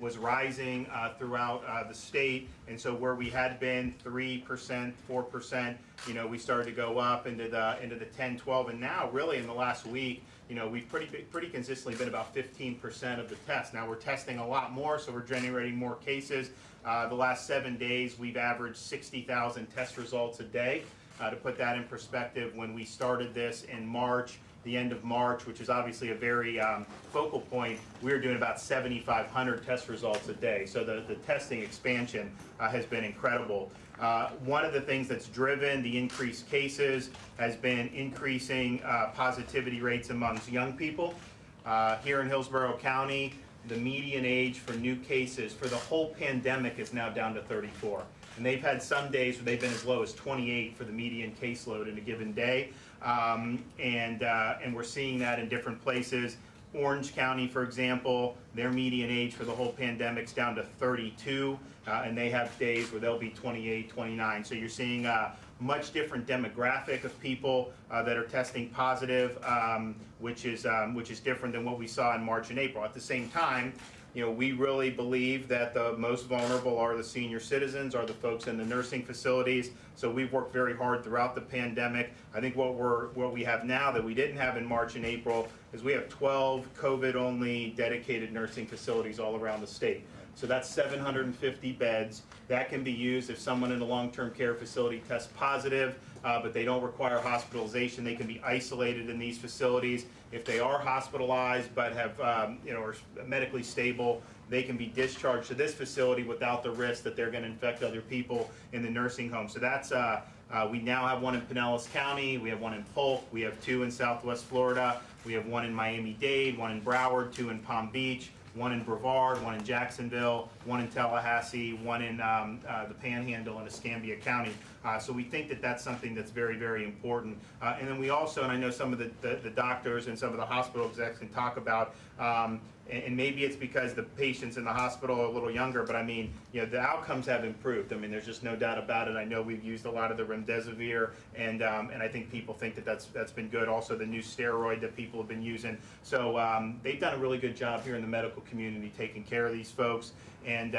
was rising throughout the state, and so where we had been 3%, 4%, we started to go up into the 10, 12, and now really in the last week, we've pretty consistently been about 15% of the tests. Now we're testing a lot more, so we're generating more cases. The last 7 days, we've averaged 60,000 test results a day. To put that in perspective, when we started this in March, the end of March, which is obviously a very focal point, we were doing about 7,500 test results a day. So the testing expansion has been incredible. One of the things that's driven the increased cases has been increasing positivity rates amongst young people. Here in Hillsborough County, the median age for new cases for the whole pandemic is now down to 34. And they've had some days where they've been as low as 28 for the median caseload in a given day. And we're seeing that in different places. Orange County, for example, their median age for the whole pandemic's down to 32, and they have days where they'll be 28, 29. So you're seeing a much different demographic of people that are testing positive, which is different than what we saw in March and April. At the same time, we really believe that the most vulnerable are the senior citizens, are the folks in the nursing facilities. So we've worked very hard throughout the pandemic. I think what we have now that we didn't have in March and April is we have 12 COVID-only dedicated nursing facilities all around the state. So that's 750 beds. That can be used if someone in a long-term care facility tests positive, but they don't require hospitalization. They can be isolated in these facilities. If they are hospitalized but have, are medically stable, they can be discharged to this facility without the risk that they're going to infect other people in the nursing home. So that's, we now have one in Pinellas County, we have one in Polk, we have 2 in Southwest Florida, we have 1 in Miami-Dade, 1 in Broward, 2 in Palm Beach, 1 in Brevard, 1 in Jacksonville, 1 in Tallahassee, 1 in the Panhandle and Escambia County. So we think that that's something that's very, very important. And then we also, and I know some of the doctors and some of the hospital execs can talk about, and maybe it's because the patients in the hospital are a little younger, but I mean, the outcomes have improved. I mean, there's just no doubt about it. I know we've used a lot of the remdesivir, and I think people think that that's been good. Also, the new steroid that people have been using. So they've done a really good job here in the medical community taking care of these folks, and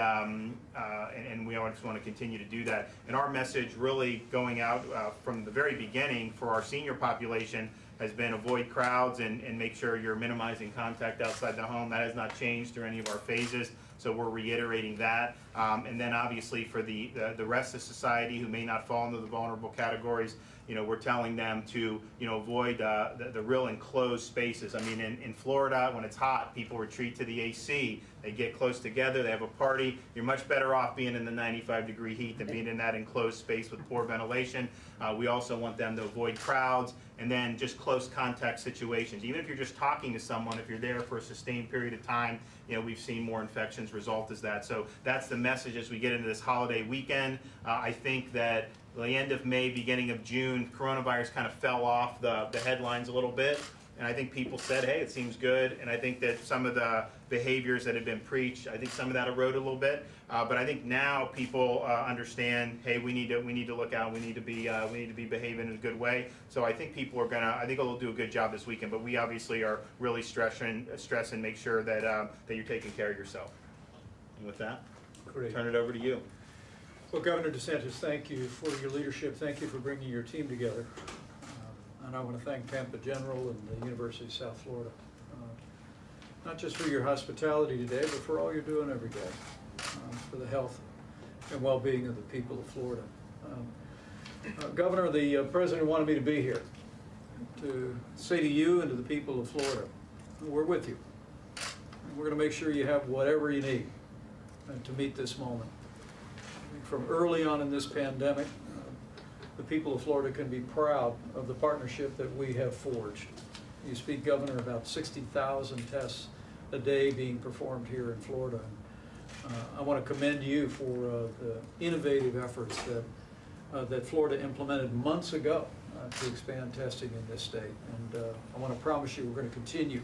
we just want to continue to do that. And our message really going out from the very beginning for our senior population has been avoid crowds and make sure you're minimizing contact outside the home. That has not changed through any of our phases, so we're reiterating that. And then obviously for the rest of society who may not fall into the vulnerable categories, we're telling them to avoid the real enclosed spaces. I mean, in Florida, when it's hot, people retreat to the AC. They get close together, they have a party. You're much better off being in the 95-degree heat than being in that enclosed space with poor ventilation. We also want them to avoid crowds and then just close contact situations. Even if you're just talking to someone, if you're there for a sustained period of time, we've seen more infections result as that. So that's the message as we get into this holiday weekend. I think that the end of May, beginning of June, coronavirus kind of fell off the headlines a little bit. And I think people said, hey, it seems good. And I think that some of the behaviors that have been preached, I think some of that eroded a little bit. But I think now people understand, hey, we need to look out. We need to be behaving in a good way. So I think people are I think they'll do a good job this weekend. But we obviously are really stress and make sure that you're taking care of yourself. And with that, Great. Turn it over to you. Well, Governor DeSantis, thank you for your leadership. Thank you for bringing your team together. And I want to thank Tampa General and the University of South Florida, not just for your hospitality today, but for all you're doing every day for the health and well-being of the people of Florida. Governor, the President wanted me to be here to say to you and to the people of Florida, we're with you. And we're going to make sure you have whatever you need to meet this moment. From early on in this pandemic, the people of Florida can be proud of the partnership that we have forged. You speak, Governor, about 60,000 tests a day being performed here in Florida. I want to commend you for the innovative efforts that Florida implemented months ago to expand testing in this state. And I want to promise you we're going to continue.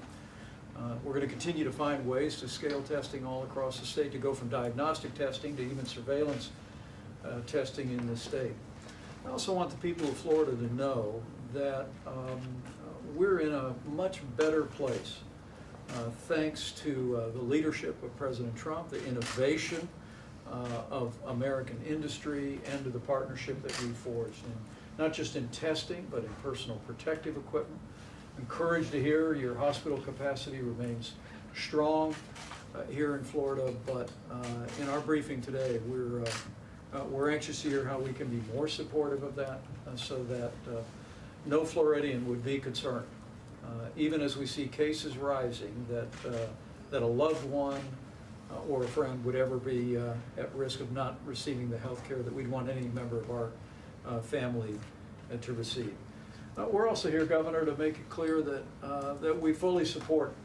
We're going to continue to find ways to scale testing all across the state, to go from diagnostic testing to even surveillance testing in this state. I also want the people of Florida to know that we're in a much better place thanks to the leadership of President Trump, the innovation of American industry, and to the partnership that we forged, not just in testing, but in personal protective equipment. Encouraged to hear your hospital capacity remains strong here in Florida, but in our briefing today, we're anxious to hear how we can be more supportive of that so that no Floridian would be concerned, even as we see cases rising, that a loved one or a friend would ever be at risk of not receiving the health care that we'd want any member of our family to receive. We're also here, Governor, to make it clear that we fully support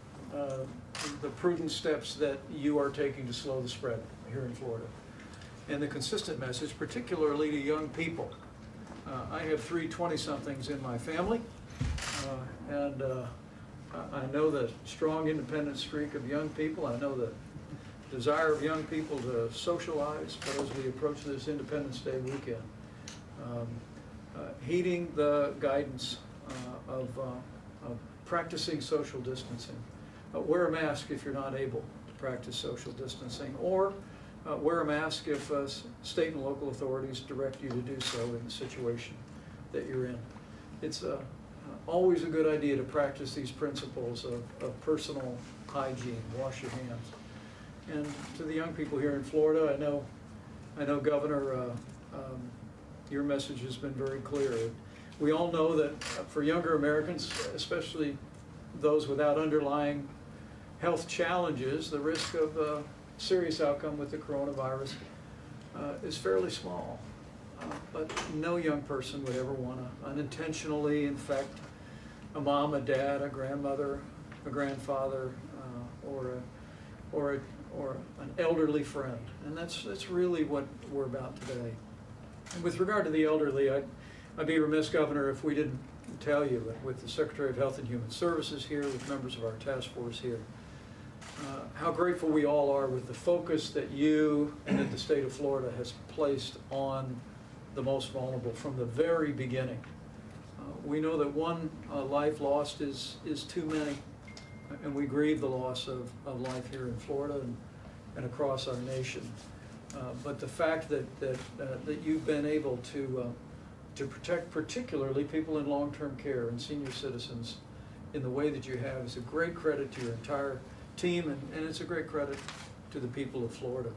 the prudent steps that you are taking to slow the spread here in Florida. And the consistent message, particularly to young people. I have 3 20-somethings in my family, and I know the strong independent streak of young people. I know the desire of young people to socialize, but as we approach this Independence Day weekend, heeding the guidance of practicing social distancing. Wear a mask if you're not able to practice social distancing, or wear a mask if state and local authorities direct you to do so in the situation that you're in. It's always a good idea to practice these principles of personal hygiene. Wash your hands. And to the young people here in Florida, I know, Governor, your message has been very clear. We all know that for younger Americans, especially those without underlying health challenges, the risk of serious outcome with the coronavirus is fairly small. But no young person would ever want to unintentionally infect a mom, a dad, a grandmother, a grandfather, or an elderly friend. And that's really what we're about today. And with regard to the elderly, I'd be remiss, Governor, if we didn't tell you that with the Secretary of Health and Human Services here, with members of our task force here, how grateful we all are with the focus that you and that the state of Florida has placed on the most vulnerable from the very beginning. We know that one life lost is too many, and we grieve the loss of life here in Florida and across our nation. But the fact that you've been able to protect particularly people in long-term care and senior citizens in the way that you have is a great credit to your entire team, and it's a great credit to the people of Florida.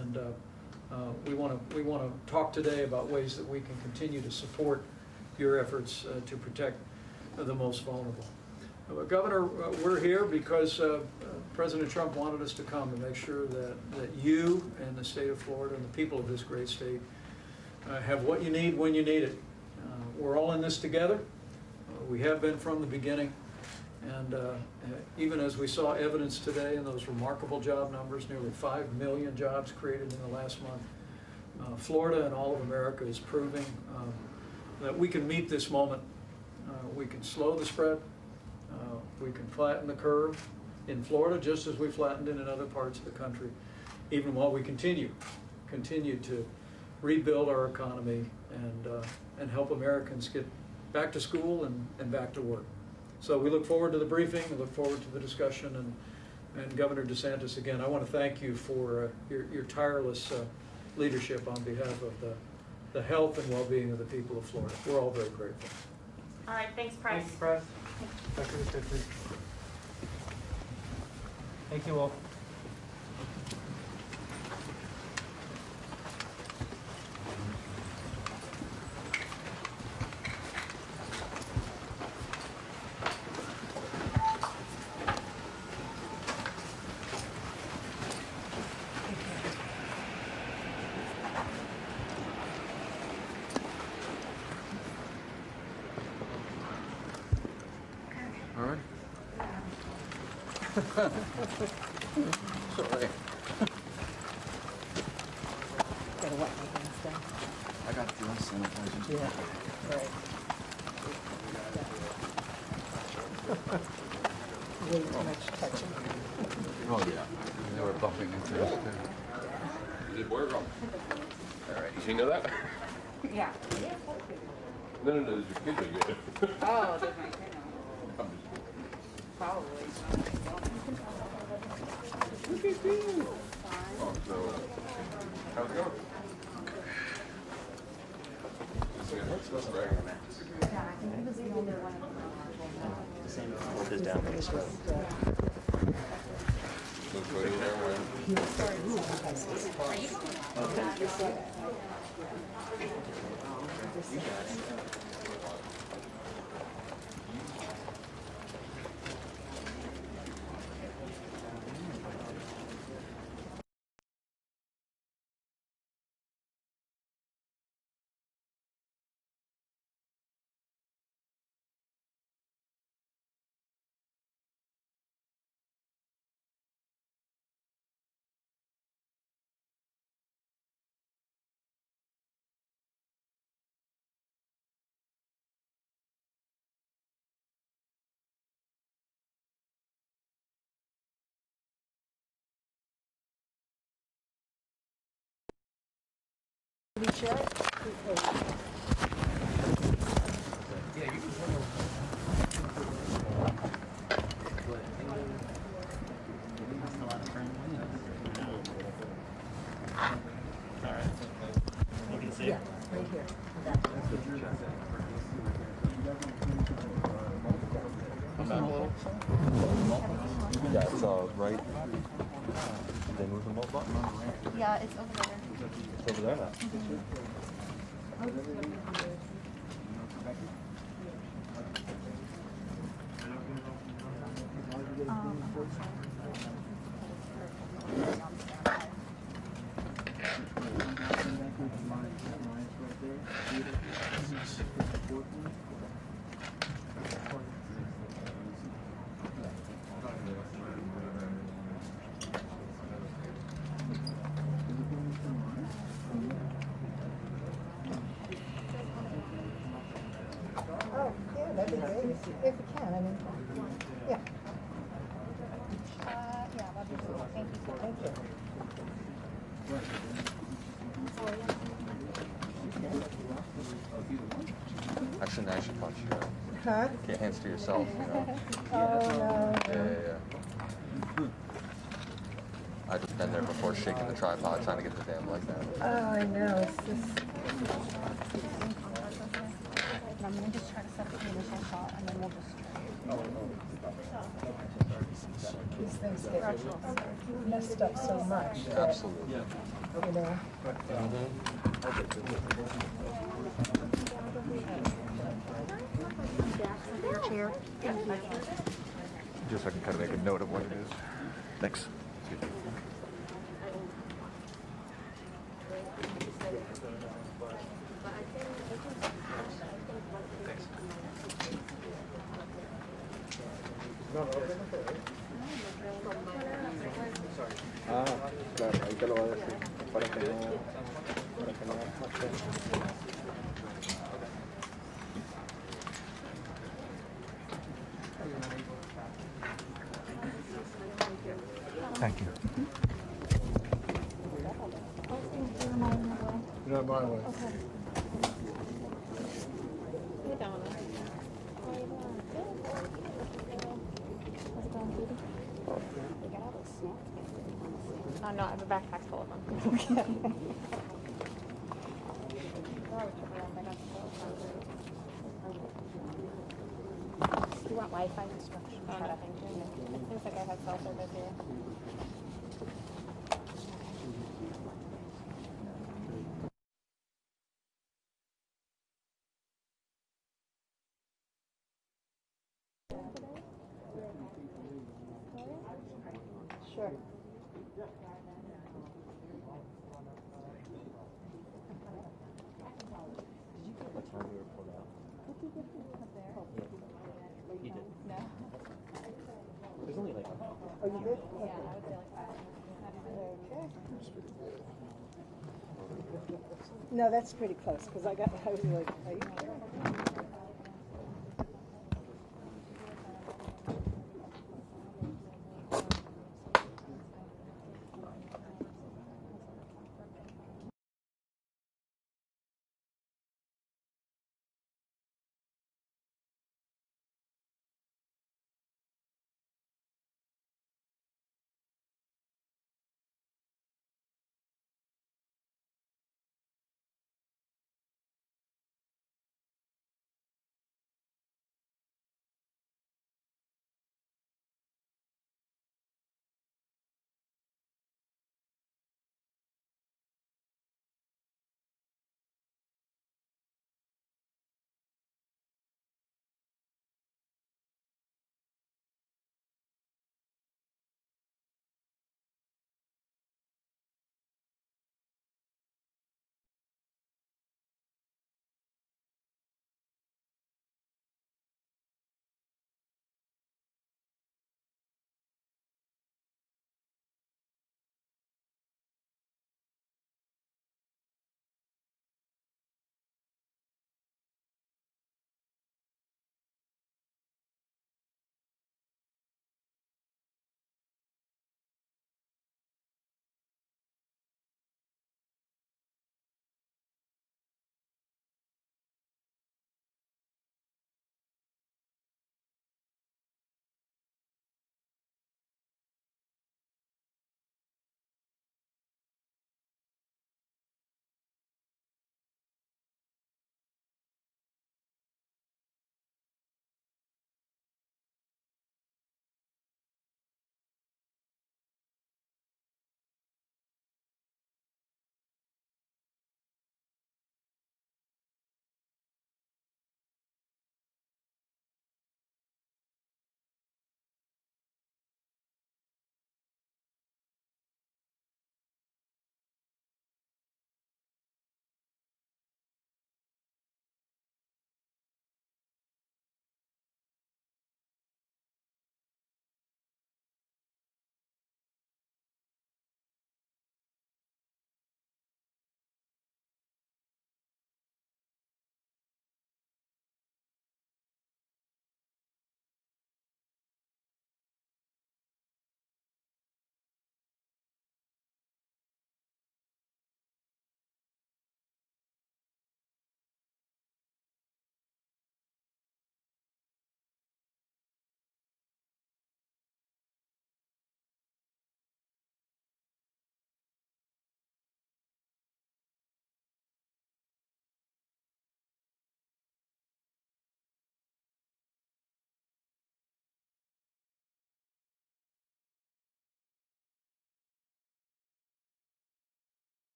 And we want to talk today about ways that we can continue to support your efforts to protect the most vulnerable. Governor, we're here because President Trump wanted us to come to make sure that you and the state of Florida and the people of this great state have what you need when you need it. We're all in this together. We have been from the beginning. And even as we saw evidence today in those remarkable job numbers, nearly 5 million jobs created in the last month, Florida and all of America is proving that we can meet this moment. We can slow the spread. We can flatten the curve in Florida just as we flattened it in other parts of the country, even while we continue to rebuild our economy and help Americans get back to school and back to work. So we look forward to the briefing, we look forward to the discussion, and Governor DeSantis, again, I want to thank you for your tireless leadership on behalf of the health and well-being of the people of Florida. We're all very grateful. All right, thanks, Price. Thanks, Price. Thank you all. All right. Sorry. Gotta wipe my hands down. I got the sanitizer. Yeah, right. Way too much touching. Oh, yeah. They were bumping into us, too. Did where from? All right. You know that? Yeah. No, your kids are good. Oh, they might, probably. Oh, so, how's it going? That's great. Hold this down. Let's go to there when. Yeah, right here. Yeah, it's right. Did they move the remote button? Yeah, it's over there. It's over there now. Oh, yeah, that'd be great, if you can, I mean, yeah. Yeah, that'd be cool. Thank you. Thank you. Actually, now you should punch. Huh? Get your hands to yourself, you know. Oh, no. Yeah. I just been there before shaking the tripod trying to get the damn leg down. Oh, I know, it's just, And I'm gonna just try to set up the initial shot, and then we'll just. these things get messed up so much that, Absolutely. you know. Your chair. Just so I can kind of make a note of what it is. Thanks. Excuse me. Ah, claro, ahí te lo va a decir, para que no Thank you. Not my way. Oh no, I have a backpack full of them. Do you want Wi-Fi instructions? Oh, nothing. Seems like I had cell service here. Sure. Oh, you did? Yeah, I would say like 5. Okay. No, that's pretty close, because I was like, are you kidding?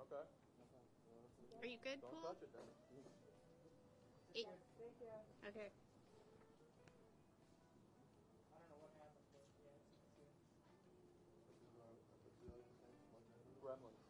Okay. Are you good, Don't Paul? touch it then. Eight. Thank you. Okay. Gremlins.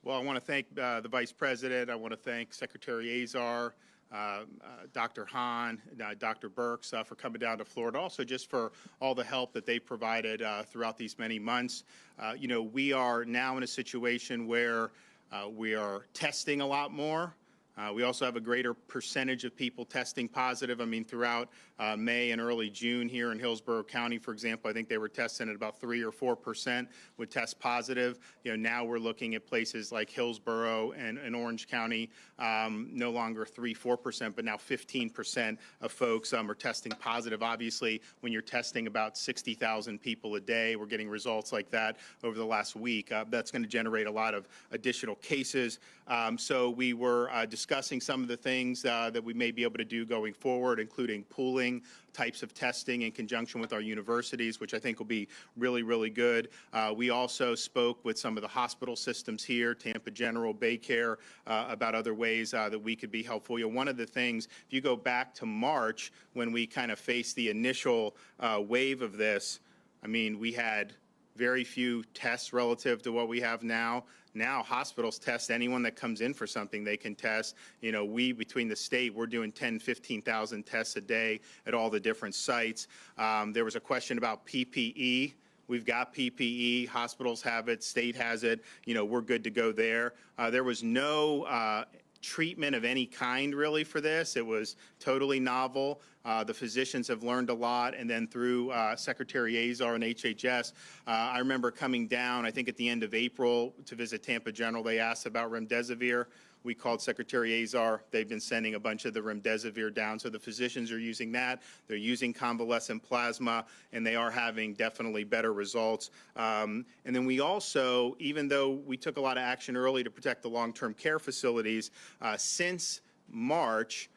Well, I want to thank the Vice President. I want to thank Secretary Azar, Dr. Hahn, Dr. Birx for coming down to Florida, also just for all the help that they provided throughout these many months. We are now in a situation where we are testing a lot more. We also have a greater percentage of people testing positive. I mean, throughout May and early June here in Hillsborough County, for example, I think they were testing at about 3 or 4% would test positive. Now we're looking at places like Hillsborough and Orange County, no longer 3, 4%, but now 15% of folks are testing positive. Obviously, when you're testing about 60,000 people a day, we're getting results like that over the last week. That's going to generate a lot of additional cases. So we were discussing some of the things that we may be able to do going forward, including pooling types of testing in conjunction with our universities, which I think will be really, really good. We also spoke with some of the hospital systems here, Tampa General, Baycare, about other ways that we could be helpful. One of the things, if you go back to March, when we kind of faced the initial wave of this, I mean, we had very few tests relative to what we have now. Now hospitals test anyone that comes in for something they can test. We, between the state, we're doing 10, 15,000 tests a day at all the different sites. There was a question about PPE. We've got PPE. Hospitals have it. State has it. We're good to go there. There was no treatment of any kind really for this. It was totally novel. The physicians have learned a lot, and then through Secretary Azar and HHS, I remember coming down, I think at the end of April, to visit Tampa General. They asked about remdesivir. We called Secretary Azar. They've been sending a bunch of the remdesivir down, so the physicians are using that. They're using convalescent plasma, and they are having definitely better results. And then we also, even though we took a lot of action early to protect the long-term care facilities, since March,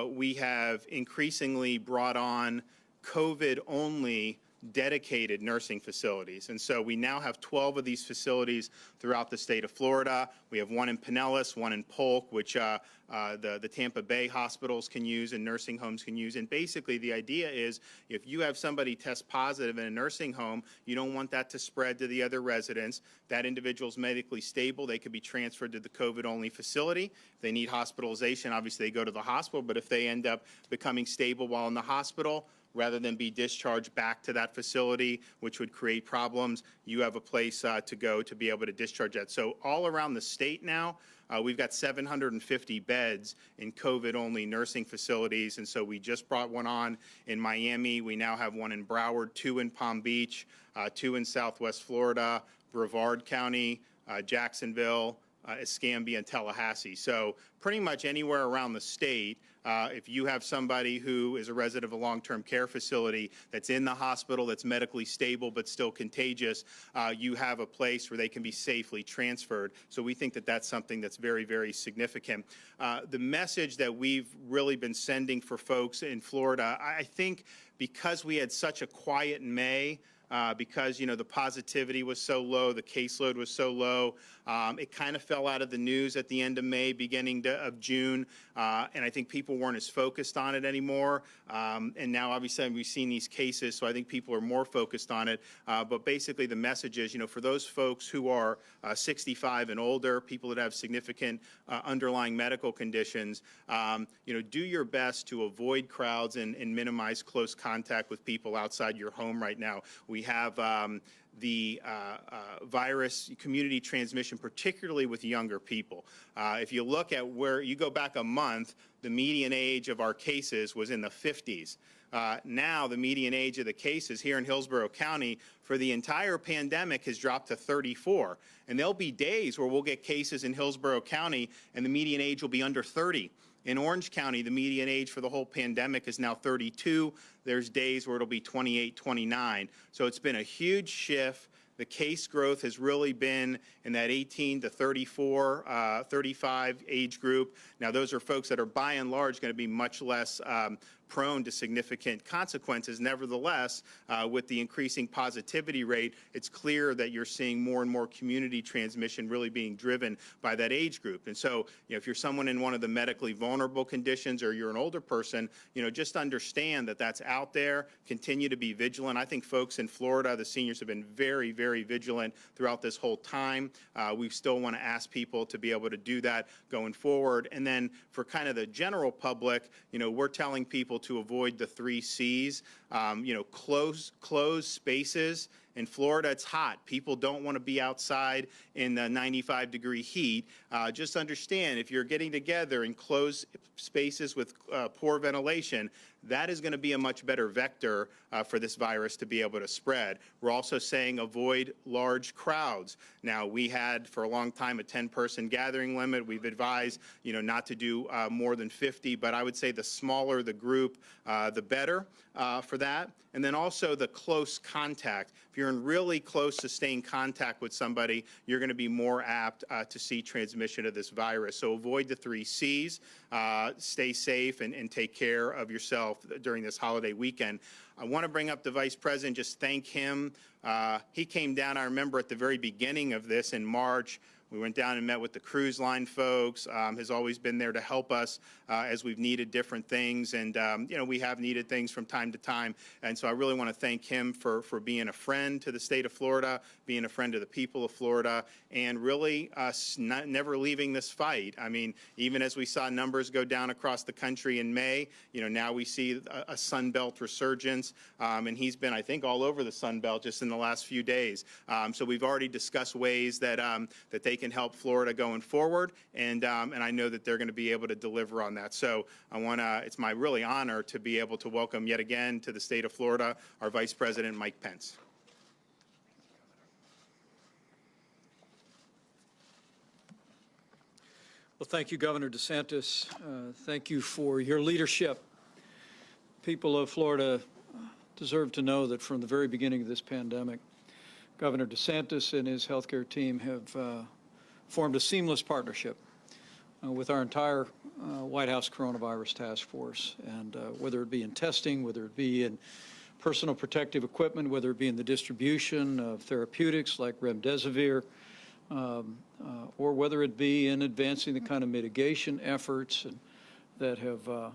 we have increasingly brought on COVID-only dedicated nursing facilities. And so we now have 12 of these facilities throughout the state of Florida. We have one in Pinellas, one in Polk, which the Tampa Bay hospitals can use and nursing homes can use. And basically the idea is if you have somebody test positive in a nursing home, you don't want that to spread to the other residents. That individual's medically stable. They could be transferred to the COVID-only facility. If they need hospitalization, obviously they go to the hospital. But if they end up becoming stable while in the hospital, rather than be discharged back to that facility, which would create problems, you have a place to go to be able to discharge that. So all around the state now, we've got 750 beds in COVID-only nursing facilities, and so we just brought one on in Miami. We now have one in Broward, 2 in Palm Beach, 2 in Southwest Florida, Brevard County, Jacksonville, Escambia, and Tallahassee. So pretty much anywhere around the state, if you have somebody who is a resident of a long-term care facility that's in the hospital, that's medically stable but still contagious, you have a place where they can be safely transferred. So we think that that's something that's very, very significant. The message that we've really been sending for folks in Florida, I think because we had such a quiet May, because, the positivity was so low, the caseload was so low. It kind of fell out of the news at the end of May, beginning of June, and I think people weren't as focused on it anymore. And now, obviously, we've seen these cases, so I think people are more focused on it. But basically, the message is, for those folks who are 65 and older, people that have significant underlying medical conditions, do your best to avoid crowds and minimize close contact with people outside your home right now. We have the virus community transmission, particularly with younger people. If you look at where you go back a month, the median age of our cases was in the 50s. Now the median age of the cases here in Hillsborough County for the entire pandemic has dropped to 34. And there'll be days where we'll get cases in Hillsborough County and the median age will be under 30. In Orange County, the median age for the whole pandemic is now 32. There's days where it'll be 28, 29. So it's been a huge shift. The case growth has really been in that 18 to 34, 35 age group. Now, those are folks that are by and large going to be much less prone to significant consequences. Nevertheless, with the increasing positivity rate, it's clear that you're seeing more and more community transmission really being driven by that age group. And so, if you're someone in one of the medically vulnerable conditions or you're an older person, just understand that that's out there. Continue to be vigilant. I think folks in Florida, the seniors have been very, very vigilant throughout this whole time. We still want to ask people to be able to do that going forward. And then for kind of the general public, we're telling people to avoid the 3 C's, close spaces. In Florida, it's hot. People don't want to be outside in the 95-degree heat. Just understand, if you're getting together in closed spaces with poor ventilation, that is going to be a much better vector for this virus to be able to spread. We're also saying avoid large crowds. Now, we had for a long time a 10-person gathering limit. We've advised, not to do more than 50, but I would say the smaller the group, the better for that. And then also the close contact. If you're in really close, sustained contact with somebody, you're going to be more apt to see transmission of this virus. So avoid the 3 C's, stay safe, and take care of yourself during this holiday weekend. I want to bring up the Vice President, just thank him. He came down, I remember, at the very beginning of this in March. We went down and met with the cruise line folks, has always been there to help us as we've needed different things. And, we have needed things from time to time. And so I really want to thank him for being a friend to the state of Florida, being a friend to the people of Florida, and really never leaving this fight. I mean, even as we saw numbers go down across the country in May, now we see a Sun Belt resurgence. And he's been, I think, all over the Sun Belt just in the last few days. So we've already discussed ways that they can help Florida going forward, and I know that they're going to be able to deliver on that. So it's my really honor to be able to welcome yet again to the state of Florida our Vice President Mike Pence. Well, thank you, Governor DeSantis. Thank you for your leadership. People of Florida deserve to know that from the very beginning of this pandemic, Governor DeSantis and his healthcare team have formed a seamless partnership with our entire White House coronavirus task force. And whether it be in testing, whether it be in personal protective equipment, whether it be in the distribution of therapeutics like remdesivir, or whether it be in advancing the kind of mitigation efforts that have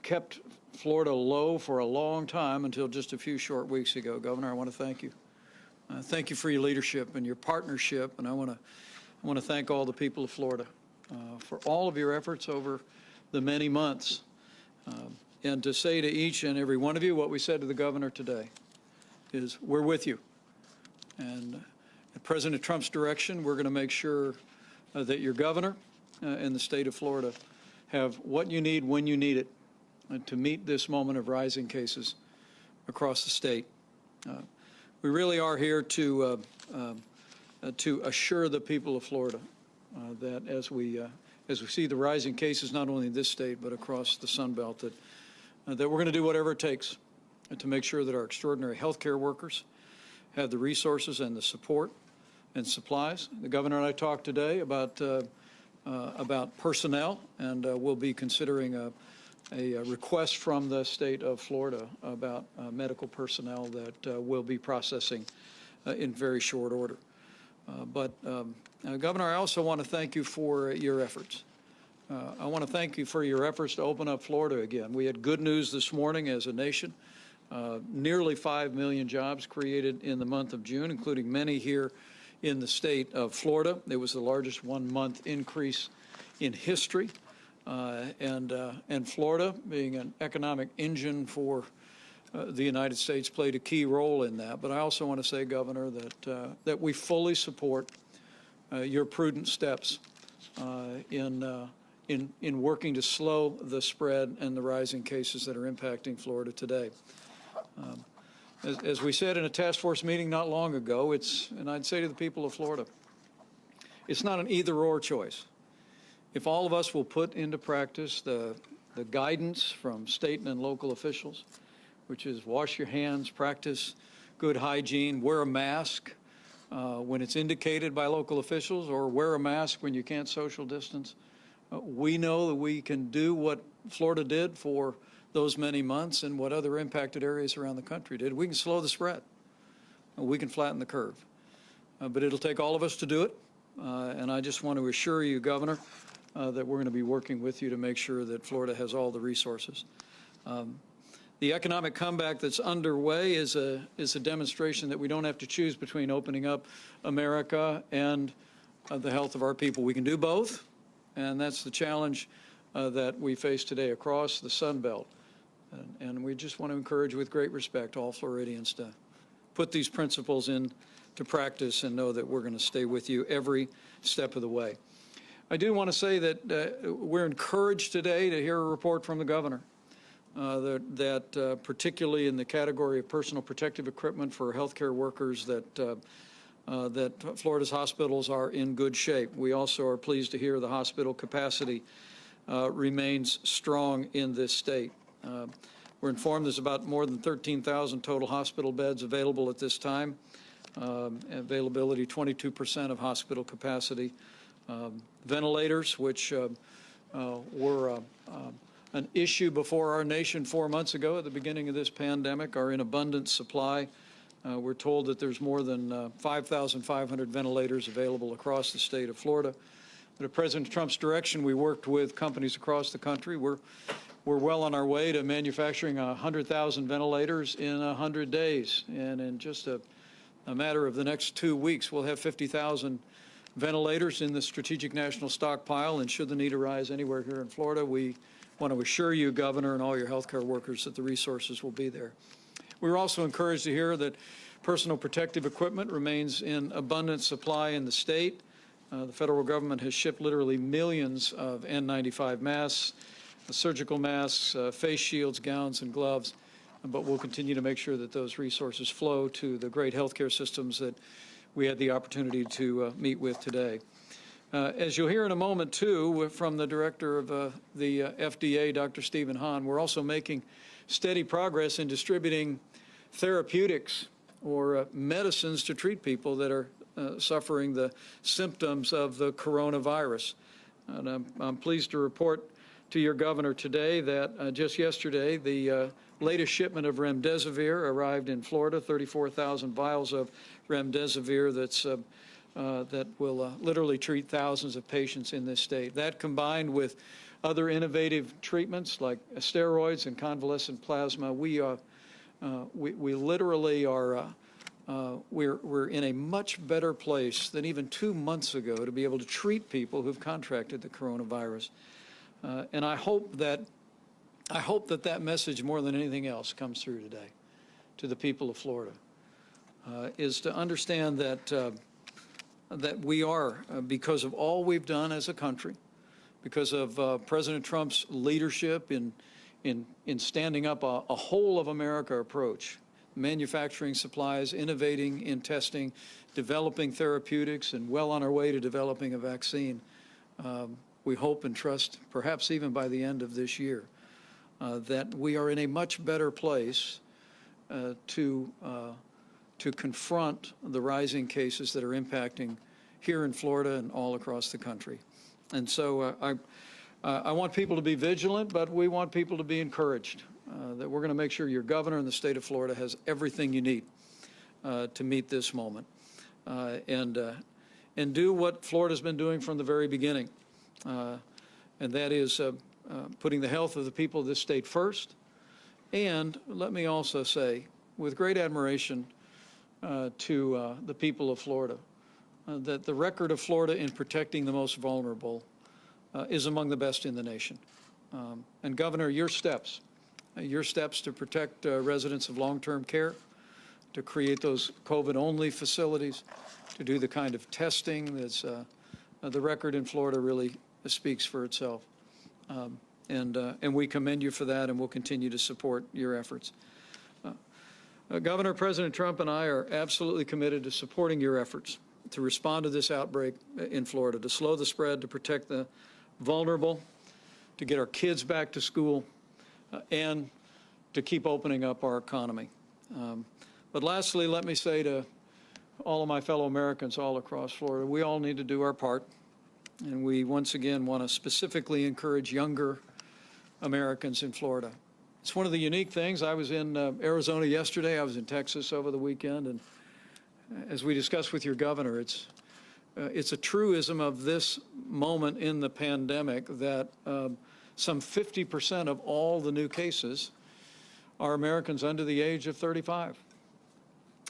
kept Florida low for a long time until just a few short weeks ago. Governor, I want to thank you. Thank you for your leadership and your partnership, and I want to thank all the people of Florida for all of your efforts over the many months, and to say to each and every one of you what we said to the governor today is we're with you. And at President Trump's direction, we're going to make sure that your governor and the state of Florida have what you need when you need it to meet this moment of rising cases across the state. We really are here to assure the people of Florida that as we see the rising cases not only in this state but across the Sun Belt, that we're going to do whatever it takes to make sure that our extraordinary health care workers have the resources and the support and supplies. The governor and I talked today about personnel, and we'll be considering a request from the state of Florida about medical personnel that we'll be processing in very short order. Governor, I also want to thank you for your efforts. I want to thank you for your efforts to open up Florida again. We had good news this morning as a nation. Nearly 5 million jobs created in the month of June, including many here in the state of Florida. It was the largest one-month increase in history. And Florida, being an economic engine for the United States, played a key role in that. But I also want to say, Governor, that we fully support your prudent steps in working to slow the spread and the rising cases that are impacting Florida today. As we said in a task force meeting not long ago, and I'd say to the people of Florida, it's not an either-or choice. If all of us will put into practice the guidance from state and local officials, which is wash your hands, practice good hygiene, wear a mask when it's indicated by local officials, or wear a mask when you can't social distance, we know that we can do what Florida did for those many months and what other impacted areas around the country did. We can slow the spread. We can flatten the curve. But it'll take all of us to do it. And I just want to assure you, Governor, that we're going to be working with you to make sure that Florida has all the resources. The economic comeback that's underway is a demonstration that we don't have to choose between opening up America and the health of our people. We can do both, and that's the challenge that we face today across the Sun Belt. And we just want to encourage with great respect all Floridians to put these principles into practice and know that we're going to stay with you every step of the way. I do want to say that we're encouraged today to hear a report from the governor that particularly in the category of personal protective equipment for healthcare workers that Florida's hospitals are in good shape. We also are pleased to hear the hospital capacity remains strong in this state. We're informed there's about more than 13,000 total hospital beds available at this time. Availability 22% of hospital capacity. Ventilators, which were an issue before our nation 4 months ago at the beginning of this pandemic, are in abundant supply. We're told that there's more than 5,500 ventilators available across the state of Florida. But at President Trump's direction, we worked with companies across the country. We're well on our way to manufacturing 100,000 ventilators in 100 days. And in just a matter of the next 2 weeks, we'll have 50,000 ventilators in the strategic national stockpile. And should the need arise anywhere here in Florida, we want to assure you, Governor, and all your healthcare workers that the resources will be there. We're also encouraged to hear that personal protective equipment remains in abundant supply in the state. The federal government has shipped literally millions of N95 masks, surgical masks, face shields, gowns, and gloves. But we'll continue to make sure that those resources flow to the great healthcare systems that we had the opportunity to meet with today. As you'll hear in a moment, too, from the director of the FDA, Dr. Stephen Hahn, we're also making steady progress in distributing therapeutics or medicines to treat people that are suffering the symptoms of the coronavirus. And I'm pleased to report to your governor today that just yesterday, the latest shipment of remdesivir arrived in Florida, 34,000 vials of remdesivir that will literally treat thousands of patients in this state. That combined with other innovative treatments like steroids and convalescent plasma, we literally are we're in a much better place than even 2 months ago to be able to treat people who've contracted the coronavirus. And I hope that that message, more than anything else, comes through today to the people of Florida, is to understand that that we are, because of all we've done as a country, because of President Trump's leadership in standing up a whole of America approach, manufacturing supplies, innovating in testing, developing therapeutics, and well on our way to developing a vaccine. We hope and trust, perhaps even by the end of this year, that we are in a much better place to confront the rising cases that are impacting here in Florida and all across the country. And so I want people to be vigilant, but we want people to be encouraged that we're going to make sure your governor in the state of Florida has everything you need to meet this moment and do what Florida's been doing from the very beginning, and that is putting the health of the people of this state first. And let me also say, with great admiration to the people of Florida, that the record of Florida in protecting the most vulnerable is among the best in the nation. And Governor, your steps to protect residents of long-term care, to create those COVID-only facilities, to do the kind of testing that's the record in Florida really speaks for itself. And we commend you for that, and we'll continue to support your efforts. Governor, President Trump and I are absolutely committed to supporting your efforts to respond to this outbreak in Florida, to slow the spread, to protect the vulnerable, to get our kids back to school, and to keep opening up our economy. But lastly, let me say to all of my fellow Americans all across Florida, we all need to do our part. And we once again want to specifically encourage younger Americans in Florida. It's one of the unique things. I was in Arizona yesterday. I was in Texas over the weekend, and as we discussed with your governor, it's a truism of this moment in the pandemic that some 50% of all the new cases are Americans under the age of 35.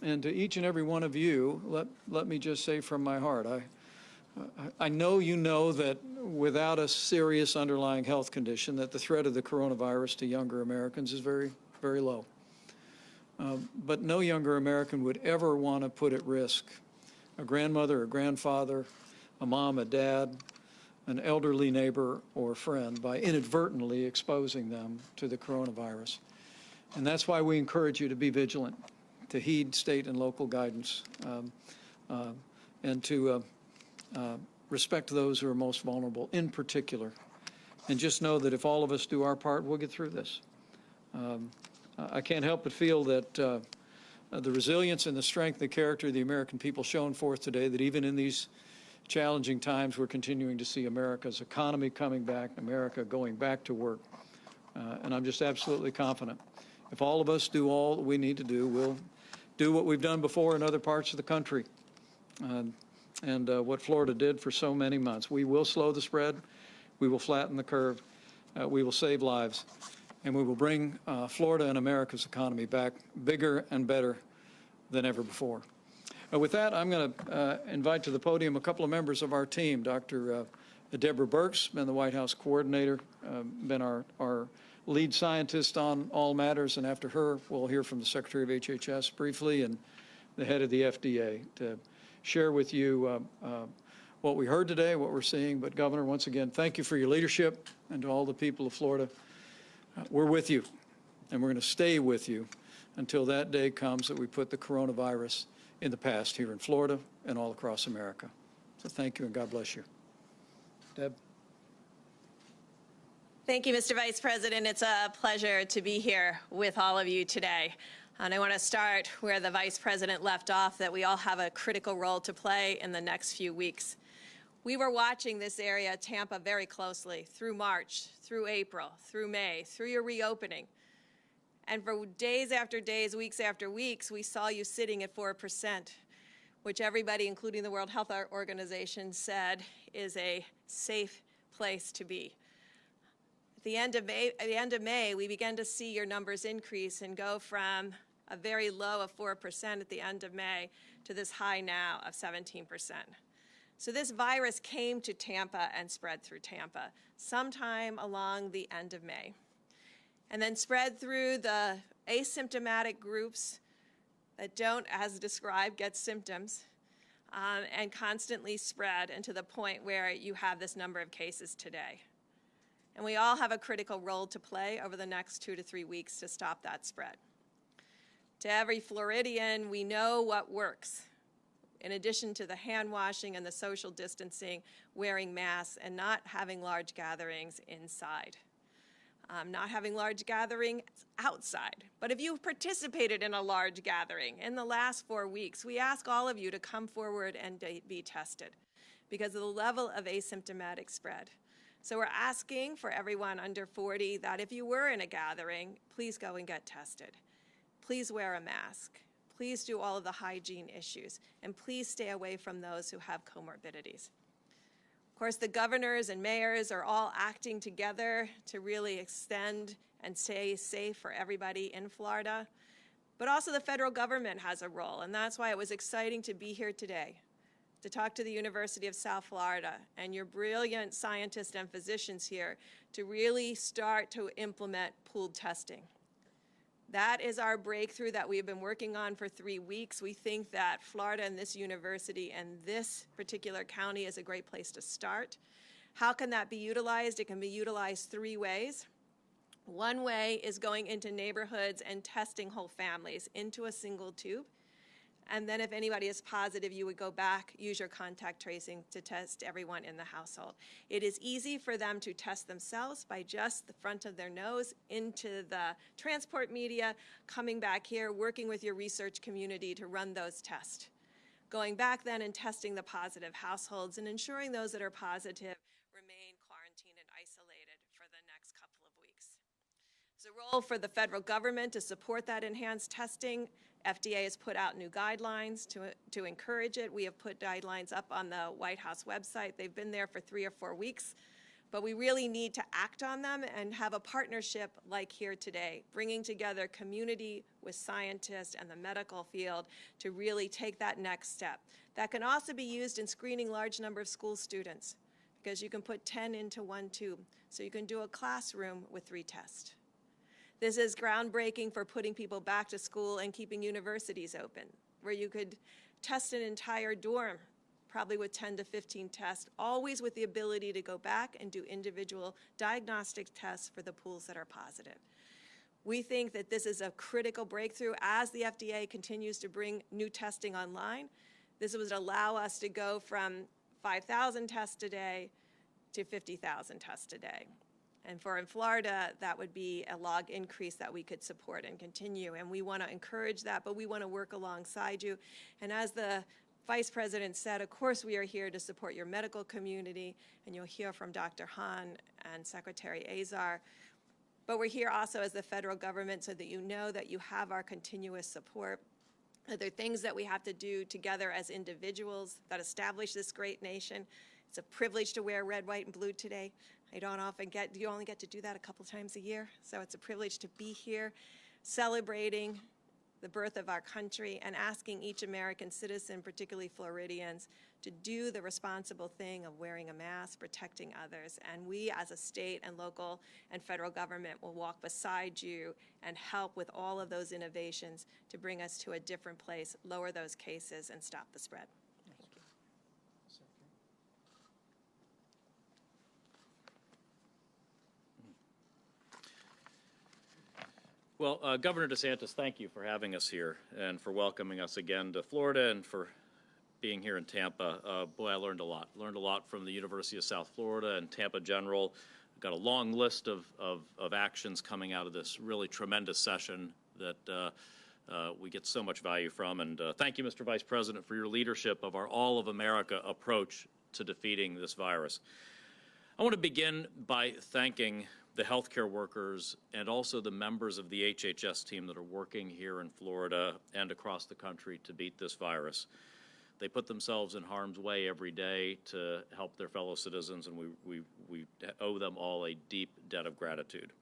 And to each and every one of you, let me just say from my heart, I know you know that without a serious underlying health condition, that the threat of the coronavirus to younger Americans is very, very low. But no younger American would ever want to put at risk a grandmother, a grandfather, a mom, a dad, an elderly neighbor or friend by inadvertently exposing them to the coronavirus. And that's why we encourage you to be vigilant, to heed state and local guidance, and to respect those who are most vulnerable in particular. And just know that if all of us do our part, we'll get through this. I can't help but feel that the resilience and the strength and the character of the American people shown forth today, that even in these challenging times, we're continuing to see America's economy coming back, America going back to work. And I'm just absolutely confident. If all of us do all that we need to do, we'll do what we've done before in other parts of the country and what Florida did for so many months. We will slow the spread. We will flatten the curve. We will save lives. And we will bring Florida and America's economy back bigger and better than ever before. With that, I'm going to invite to the podium a couple of members of our team. Dr. Deborah Birx, been the White House coordinator, been our lead scientist on all matters, and after her, we'll hear from the Secretary of HHS briefly and the head of the FDA to share with you what we heard today, what we're seeing. But Governor, once again, thank you for your leadership, and to all the people of Florida, we're with you, and we're going to stay with you until that day comes that we put the coronavirus in the past here in Florida and all across America. So thank you, and God bless you. Deb? Thank you, Mr. Vice President. It's a pleasure to be here with all of you today. And I want to start where the Vice President left off, that we all have a critical role to play in the next few weeks. We were watching this area, Tampa, very closely through March, through April, through May, through your reopening. And for days after days, weeks after weeks, we saw you sitting at 4%, which everybody, including the World Health Organization, said is a safe place to be. At the end of May, we began to see your numbers increase and go from a very low of 4% at the end of May to this high now of 17%. So this virus came to Tampa and spread through Tampa sometime along the end of May, and then spread through the asymptomatic groups that don't, as described, get symptoms, and constantly spread, and to the point where you have this number of cases today. And we all have a critical role to play over the next 2 to 3 weeks to stop that spread. To every Floridian, we know what works. In addition to the hand washing and the social distancing, wearing masks, and not having large gatherings inside. Not having large gatherings outside. But if you've participated in a large gathering in the last 4 weeks, we ask all of you to come forward and be tested because of the level of asymptomatic spread. So we're asking for everyone under 40 that if you were in a gathering, please go and get tested. Please wear a mask. Please do all of the hygiene issues, and please stay away from those who have comorbidities. Of course, the governors and mayors are all acting together to really extend and stay safe for everybody in Florida. But also the federal government has a role, and that's why it was exciting to be here today, to talk to the University of South Florida and your brilliant scientists and physicians here to really start to implement pooled testing. That is our breakthrough that we've been working on for 3 weeks. We think that Florida and this university and this particular county is a great place to start. How can that be utilized? It can be utilized 3 ways. One way is going into neighborhoods and testing whole families into a single tube. And then if anybody is positive, you would go back, use your contact tracing to test everyone in the household. It is easy for them to test themselves by just the front of their nose into the transport media, coming back here, working with your research community to run those tests. Going back then and testing the positive households and ensuring those that are positive remain quarantined and isolated for the next couple of weeks. It's a role for the federal government to support that enhanced testing. FDA has put out new guidelines to encourage it. We have put guidelines up on the White House website. They've been there for 3 or 4 weeks. But we really need to act on them and have a partnership like here today, bringing together community with scientists and the medical field to really take that next step. That can also be used in screening large number of school students, because you can put 10 into one tube. So you can do a classroom with 3 tests. This is groundbreaking for putting people back to school and keeping universities open, where you could test an entire dorm, probably with 10 to 15 tests, always with the ability to go back and do individual diagnostic tests for the pools that are positive. We think that this is a critical breakthrough as the FDA continues to bring new testing online. This would allow us to go from 5,000 tests a day to 50,000 tests a day. And in Florida, that would be a log increase that we could support and continue. And we want to encourage that, but we want to work alongside you. And as the Vice President said, of course, we are here to support your medical community, and you'll hear from Dr. Hahn and Secretary Azar. But we're here also as the federal government so that you know that you have our continuous support. There are things that we have to do together as individuals that establish this great nation. It's a privilege to wear red, white, and blue today. You only get to do that a couple times a year. So it's a privilege to be here celebrating the birth of our country and asking each American citizen, particularly Floridians, to do the responsible thing of wearing a mask, protecting others. And we as a state and local and federal government will walk beside you and help with all of those innovations to bring us to a different place, lower those cases, and stop the spread. Thank you. Well, Governor DeSantis, thank you for having us here and for welcoming us again to Florida and for being here in Tampa. Boy, I learned a lot. Learned a lot from the University of South Florida and Tampa General. I've got a long list of actions coming out of this really tremendous session that we get so much value from. And thank you, Mr. Vice President, for your leadership of our All of America approach to defeating this virus. I want to begin by thanking the healthcare workers and also the members of the HHS team that are working here in Florida and across the country to beat this virus. They put themselves in harm's way every day to help their fellow citizens, and we owe them all a deep debt of gratitude.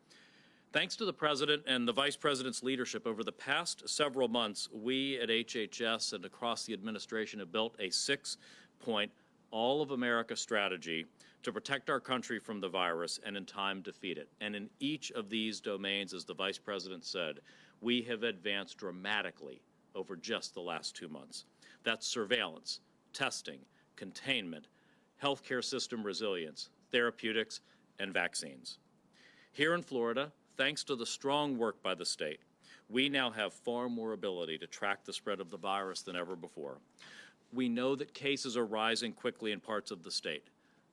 Thanks to the President and the Vice President's leadership over the past several months, we at HHS and across the administration have built a 6-point all of America strategy to protect our country from the virus and in time defeat it. And in each of these domains, as the Vice President said, we have advanced dramatically over just the last 2 months. That's surveillance, testing, containment, healthcare system resilience, therapeutics, and vaccines. Here in Florida, thanks to the strong work by the state, we now have far more ability to track the spread of the virus than ever before. We know that cases are rising quickly in parts of the state.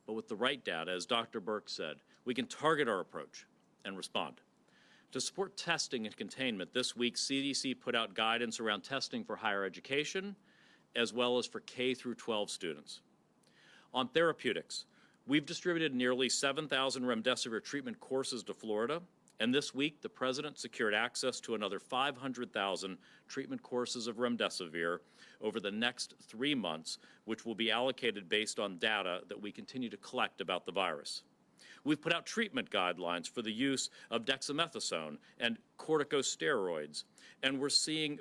But with the right data, as Dr. Burke said, we can target our approach and respond. To support testing and containment, this week CDC put out guidance around testing for higher education as well as for K through 12 students. On therapeutics, we've distributed nearly 7,000 remdesivir treatment courses to Florida, and this week the President secured access to another 500,000 treatment courses of remdesivir over the next 3 months, which will be allocated based on data that we continue to collect about the virus. We've put out treatment guidelines for the use of dexamethasone and corticosteroids, and we're seeing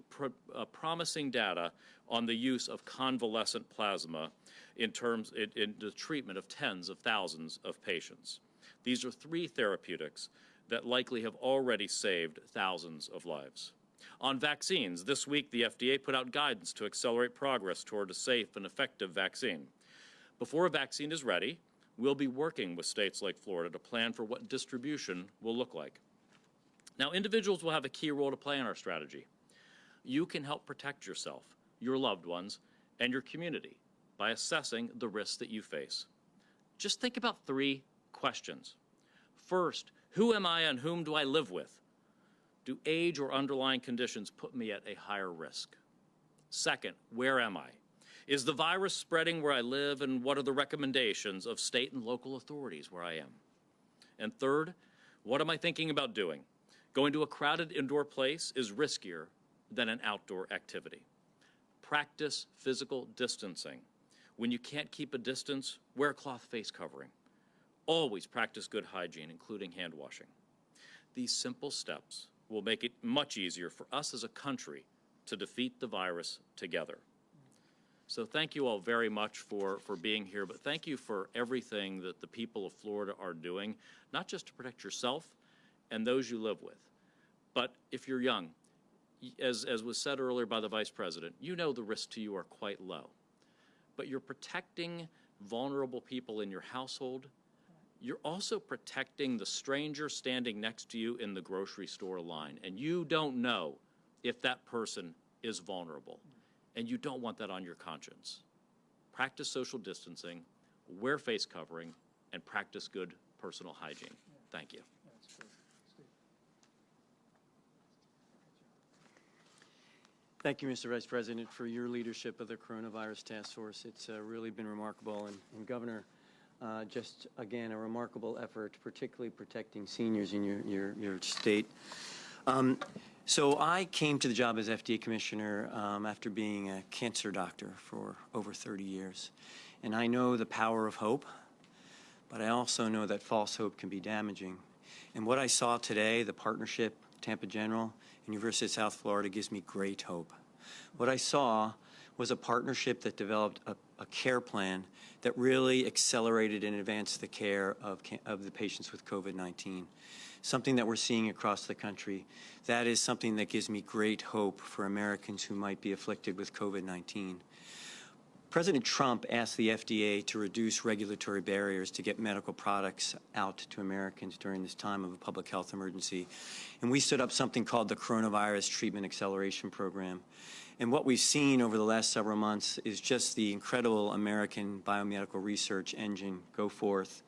promising data on the use of convalescent plasma in the treatment of tens of thousands of patients. These are 3 therapeutics that likely have already saved thousands of lives. On vaccines, this week the FDA put out guidance to accelerate progress toward a safe and effective vaccine. Before a vaccine is ready, we'll be working with states like Florida to plan for what distribution will look like. Now, individuals will have a key role to play in our strategy. You can help protect yourself, your loved ones, and your community by assessing the risks that you face. Just think about 3 questions. First, who am I and whom do I live with? Do age or underlying conditions put me at a higher risk? Second, where am I? Is the virus spreading where I live, and what are the recommendations of state and local authorities where I am? And third, what am I thinking about doing? Going to a crowded indoor place is riskier than an outdoor activity. Practice physical distancing. When you can't keep a distance, wear a cloth face covering. Always practice good hygiene, including hand washing. These simple steps will make it much easier for us as a country to defeat the virus together. So thank you all very much for being here, but thank you for everything that the people of Florida are doing, not just to protect yourself and those you live with, but if you're young, as was said earlier by the Vice President, you know the risks to you are quite low. But you're protecting vulnerable people in your household. You're also protecting the stranger standing next to you in the grocery store line, and you don't know if that person is vulnerable, and you don't want that on your conscience. Practice social distancing, wear face covering, and practice good personal hygiene. Thank you. Thank you, Mr. Vice President, for your leadership of the Coronavirus Task Force. It's really been remarkable. And Governor, just again, a remarkable effort, particularly protecting seniors in your state. So I came to the job as FDA Commissioner after being a cancer doctor for over 30 years. And I know the power of hope, but I also know that false hope can be damaging. And what I saw today, the partnership, Tampa General, University of South Florida, gives me great hope. What I saw was a partnership that developed a care plan that really accelerated and advanced the care of the patients with COVID-19, something that we're seeing across the country. That is something that gives me great hope for Americans who might be afflicted with COVID-19. President Trump asked the FDA to reduce regulatory barriers to get medical products out to Americans during this time of a public health emergency. And we stood up something called the Coronavirus Treatment Acceleration Program. And what we've seen over the last several months is just the incredible American biomedical research engine go forth.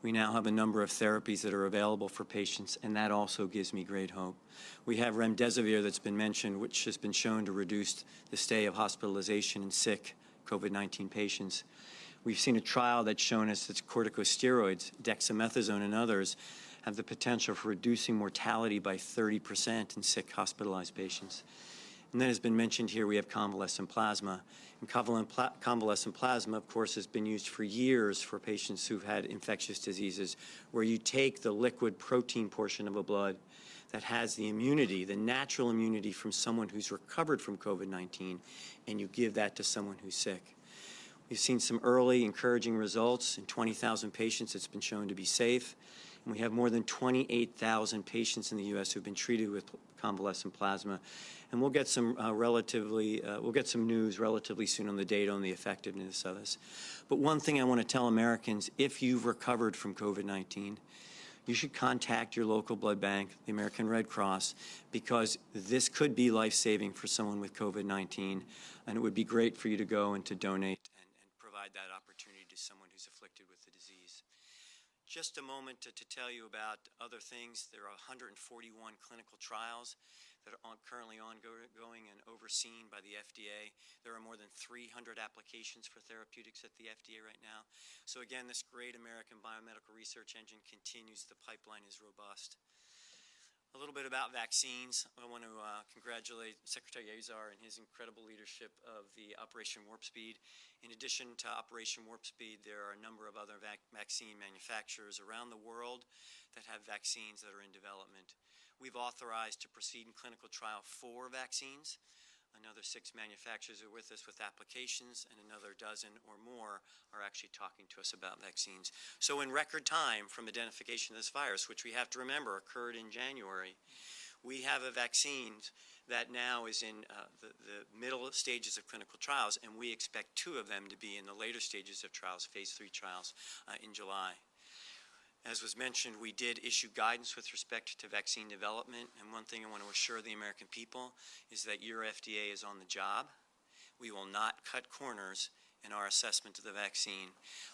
We now have a number of therapies that are available for patients, and that also gives me great hope. We have remdesivir that's been mentioned, which has been shown to reduce the stay of hospitalization in sick COVID-19 patients. We've seen a trial that's shown us that corticosteroids, dexamethasone and others, have the potential for reducing mortality by 30% in sick hospitalized patients. And then, as been mentioned here, we have convalescent plasma. And convalescent plasma, of course, has been used for years for patients who've had infectious diseases, where you take the liquid protein portion of a blood that has the immunity, the natural immunity from someone who's recovered from COVID-19, and you give that to someone who's sick. We've seen some early encouraging results. In 20,000 patients, it's been shown to be safe. And we have more than 28,000 patients in the U.S. who've been treated with convalescent plasma. And we'll get some news relatively soon on the data on the effectiveness of this. But one thing I want to tell Americans, if you've recovered from COVID-19, you should contact your local blood bank, the American Red Cross, because this could be life-saving for someone with COVID-19, and it would be great for you to go and to donate and provide that opportunity to someone who's afflicted with the disease. Just a moment to tell you about other things. There are 141 clinical trials that are currently ongoing and overseen by the FDA. There are more than 300 applications for therapeutics at the FDA right now. So again, this great American biomedical research engine continues. The pipeline is robust. A little bit about vaccines. I want to congratulate Secretary Azar and his incredible leadership of the Operation Warp Speed. In addition to Operation Warp Speed, there are a number of other vaccine manufacturers around the world that have vaccines that are in development. We've authorized to proceed in clinical trial 4 vaccines. Another 6 manufacturers are with us with applications, and another dozen or more are actually talking to us about vaccines. So in record time from identification of this virus, which we have to remember occurred in January, we have a vaccine that now is in the middle stages of clinical trials, and we expect 2 of them to be in the later stages of trials, phase 3 trials, in July. As was mentioned, we did issue guidance with respect to vaccine development, and one thing I want to assure the American people is that your FDA is on the job. We will not cut corners in our assessment of the vaccine.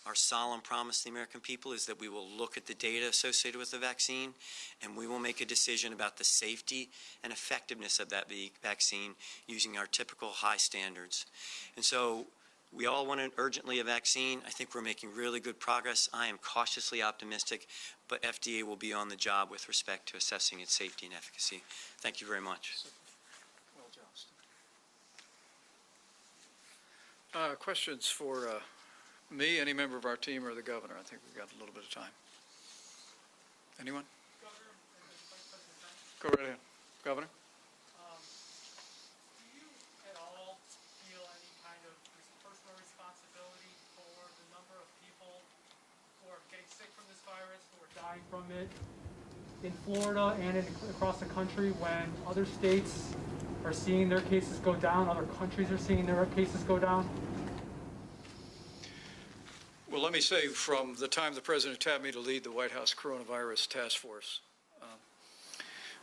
Our solemn promise to the American people is that we will look at the data associated with the vaccine, and we will make a decision about the safety and effectiveness of that vaccine using our typical high standards. And so We all want urgently a vaccine. I think we're making really good progress. I am cautiously optimistic, but FDA will be on the job with respect to assessing its safety and efficacy. Thank you very much. Questions for me, any member of our team, or the governor? I think we've got a little bit of time. Anyone? Go right ahead. Governor? Do you at all feel any kind of personal responsibility for the number of people who are getting sick from this virus, who are dying from it in Florida and across the country, when other states are seeing their cases go down, other countries are seeing their cases go down? Well, let me say, from the time the President tapped me to lead the White House Coronavirus Task Force,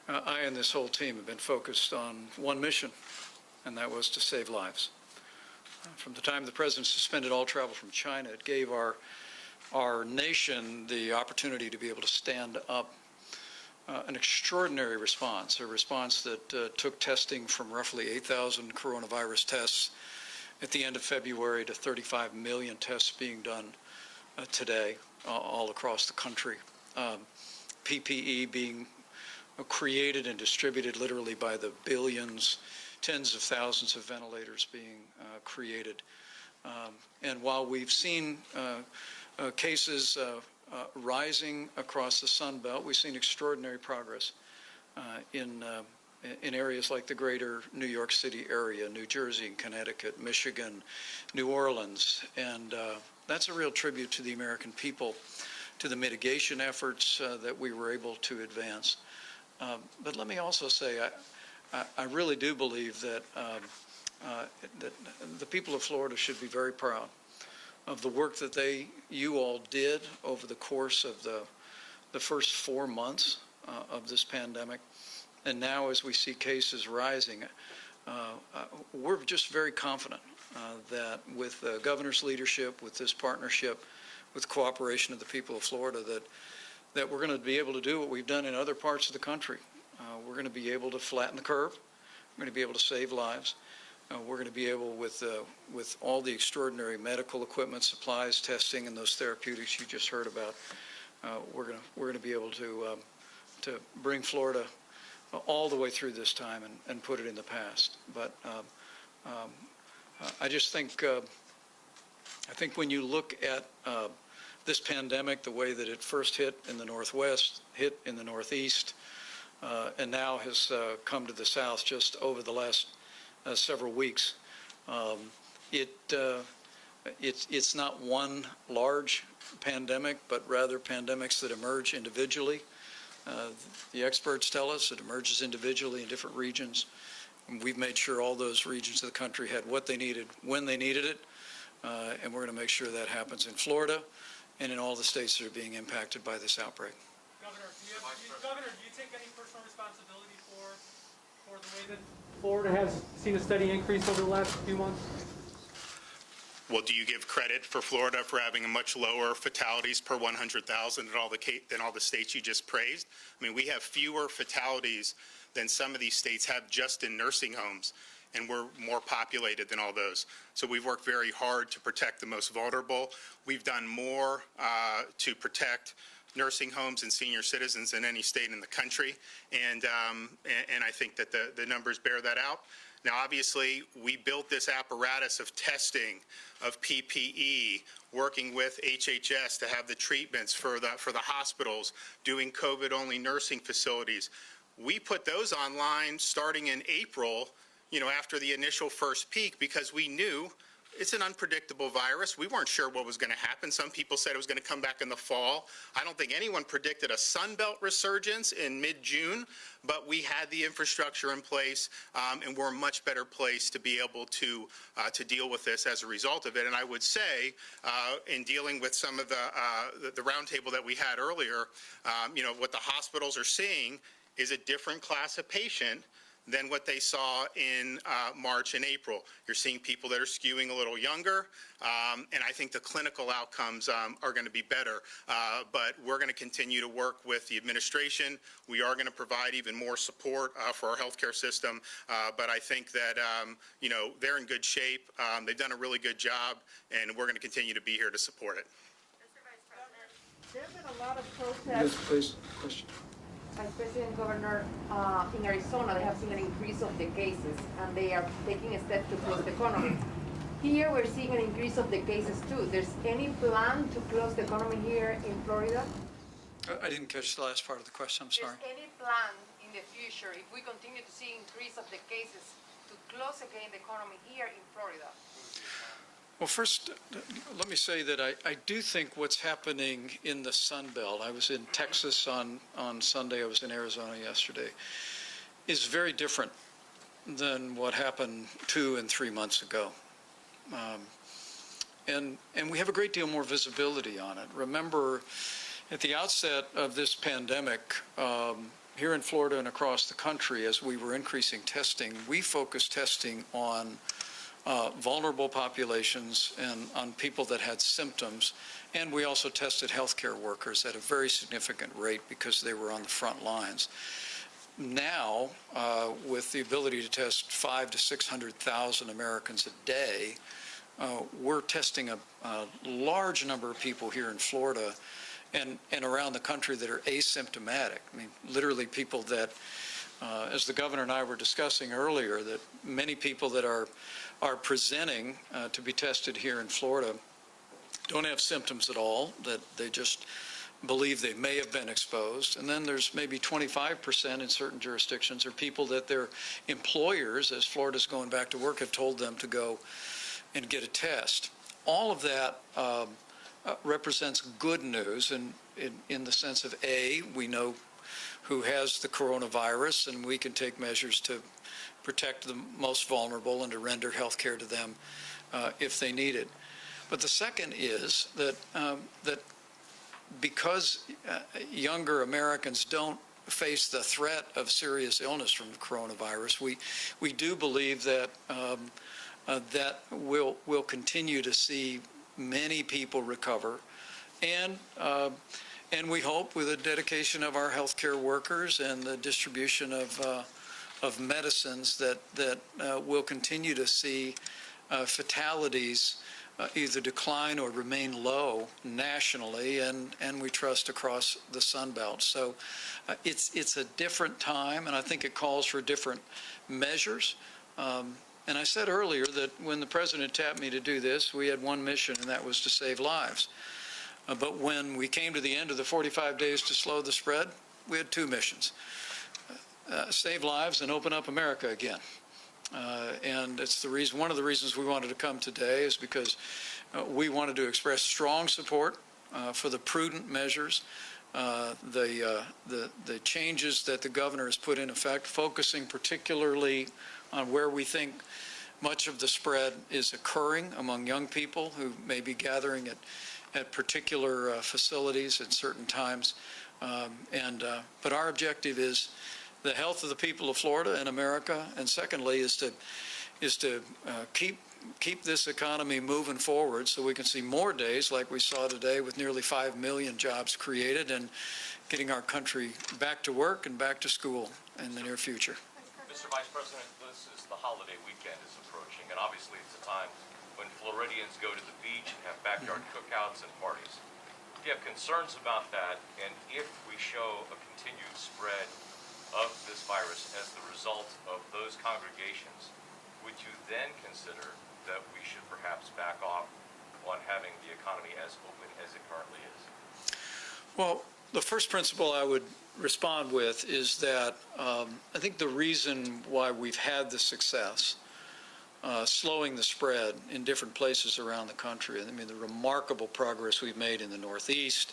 I and this whole team have been focused on one mission, and that was to save lives. From the time the President suspended all travel from China, it gave our nation the opportunity to be able to stand up an extraordinary response, a response that took testing from roughly 8,000 coronavirus tests at the end of February to 35 million tests being done today all across the country. PPE being created and distributed literally by the billions, tens of thousands of ventilators being created. And while we've seen cases rising across the Sun Belt, we've seen extraordinary progress in areas like the greater New York City area, New Jersey and Connecticut, Michigan, New Orleans, and that's a real tribute to the American people, to the mitigation efforts that we were able to advance. But let me also say, I really do believe that, that the people of Florida should be very proud of the work that you all did over the course of the first 4 months of this pandemic. And now, as we see cases rising, we're just very confident that with the governor's leadership, with this partnership, with cooperation of the people of Florida, that we're going to be able to do what we've done in other parts of the country. We're going to be able to flatten the curve. We're going to be able to save lives. We're going to be able, with all the extraordinary medical equipment, supplies, testing, and those therapeutics you just heard about, we're going to be able to bring Florida all the way through this time and put it in the past. But I just think when you look at this pandemic, the way that it first hit in the Northwest, hit in the Northeast, and now has come to the South just over the last several weeks, it's not one large pandemic, but rather pandemics that emerge individually. The experts tell us it emerges individually in different regions. And we've made sure all those regions of the country had what they needed when they needed it, and we're going to make sure that happens in Florida and in all the states that are being impacted by this outbreak. Governor, do you take any personal responsibility for the way that Florida has seen a steady increase over the last few months? Well, do you give credit for Florida for having a much lower fatalities per 100,000 than all the states you just praised? I mean, we have fewer fatalities than some of these states have just in nursing homes, and we're more populated than all those. So we've worked very hard to protect the most vulnerable. We've done more to protect nursing homes and senior citizens in any state in the country, and I think that the numbers bear that out. Now, obviously, we built this apparatus of testing, of PPE, working with HHS to have the treatments for the hospitals, doing COVID-only nursing facilities. We put those online starting in April, after the initial first peak, because we knew it's an unpredictable virus. We weren't sure what was going to happen. Some people said it was going to come back in the fall. I don't think anyone predicted a Sunbelt resurgence in mid-June, but we had the infrastructure in place, and we're a much better place to be able to deal with this as a result of it. And I would say, in dealing with some of the roundtable that we had earlier, what the hospitals are seeing is a different class of patient than what they saw in March and April. You're seeing people that are skewing a little younger, and I think the clinical outcomes are going to be better. But we're going to continue to work with the administration. We are going to provide even more support for our healthcare system. But I think that, you know, they're in good shape. They've done a really good job, and we're going to continue to be here to support it. There have been a lot of Yes, protests. please, question. Vice President, Governor, in Arizona, they have seen an increase of the cases, and they are taking a step to close the economy. Here, we're seeing an increase of the cases too. There's any plan to close the economy here in Florida? I didn't catch the last part of the question, I'm sorry. There's any plan in the future, if we continue to see increase of the cases, to close again the economy here in Florida? Well, first, let me say that I do think what's happening in the Sun Belt, I was in Texas on Sunday, I was in Arizona yesterday, is very different than what happened 2 and 3 months ago. And we have a great deal more visibility on it. Remember, at the outset of this pandemic, here in Florida and across the country, as we were increasing testing, we focused testing on vulnerable populations and on people that had symptoms. And we also tested healthcare workers at a very significant rate because they were on the front lines. Now, with the ability to test 500,000 to 600,000 Americans a day, we're testing a large number of people here in Florida and around the country that are asymptomatic. I mean, literally people that, as the governor and I were discussing earlier, that many people that are presenting to be tested here in Florida don't have symptoms at all, that they just believe they may have been exposed. And then there's maybe 25% in certain jurisdictions are people that their employers, as Florida's going back to work, have told them to go and get a test. All of that represents good news in the sense of, A, we know who has the coronavirus, and we can take measures to protect the most vulnerable and to render health care to them if they need it. But the second is that because younger Americans don't face the threat of serious illness from the coronavirus, we do believe that that we'll continue to see many people recover, and we hope with the dedication of our healthcare workers and the distribution of medicines that we'll continue to see fatalities either decline or remain low nationally, and we trust across the Sun Belt. So it's a different time, and I think it calls for different measures. And I said earlier that when the president tapped me to do this, we had one mission, and that was to save lives. But when we came to the end of the 45 days to slow the spread, we had two missions. Save lives and open up America again. And it's the reason, one of the reasons we wanted to come today is because we wanted to express strong support for the prudent measures, the changes that the governor has put in effect, focusing particularly on where we think much of the spread is occurring among young people who may be gathering at particular facilities at certain times. But our objective is the health of the people of Florida and America, and secondly is to keep this economy moving forward so we can see more days like we saw today with nearly 5 million jobs created and getting our country back to work and back to school in the near future. Mr. Vice President, this is the holiday weekend is approaching, and obviously it's a time when Floridians go to the beach and have backyard cookouts and parties. Do you have concerns about that, and if we show a continued spread of this virus as the result of those congregations, would you then consider that we should perhaps back off on having the economy as open as it currently is? Well, the first principle I would respond with is that I think the reason why we've had the success slowing the spread in different places around the country, I mean, the remarkable progress we've made in the Northeast,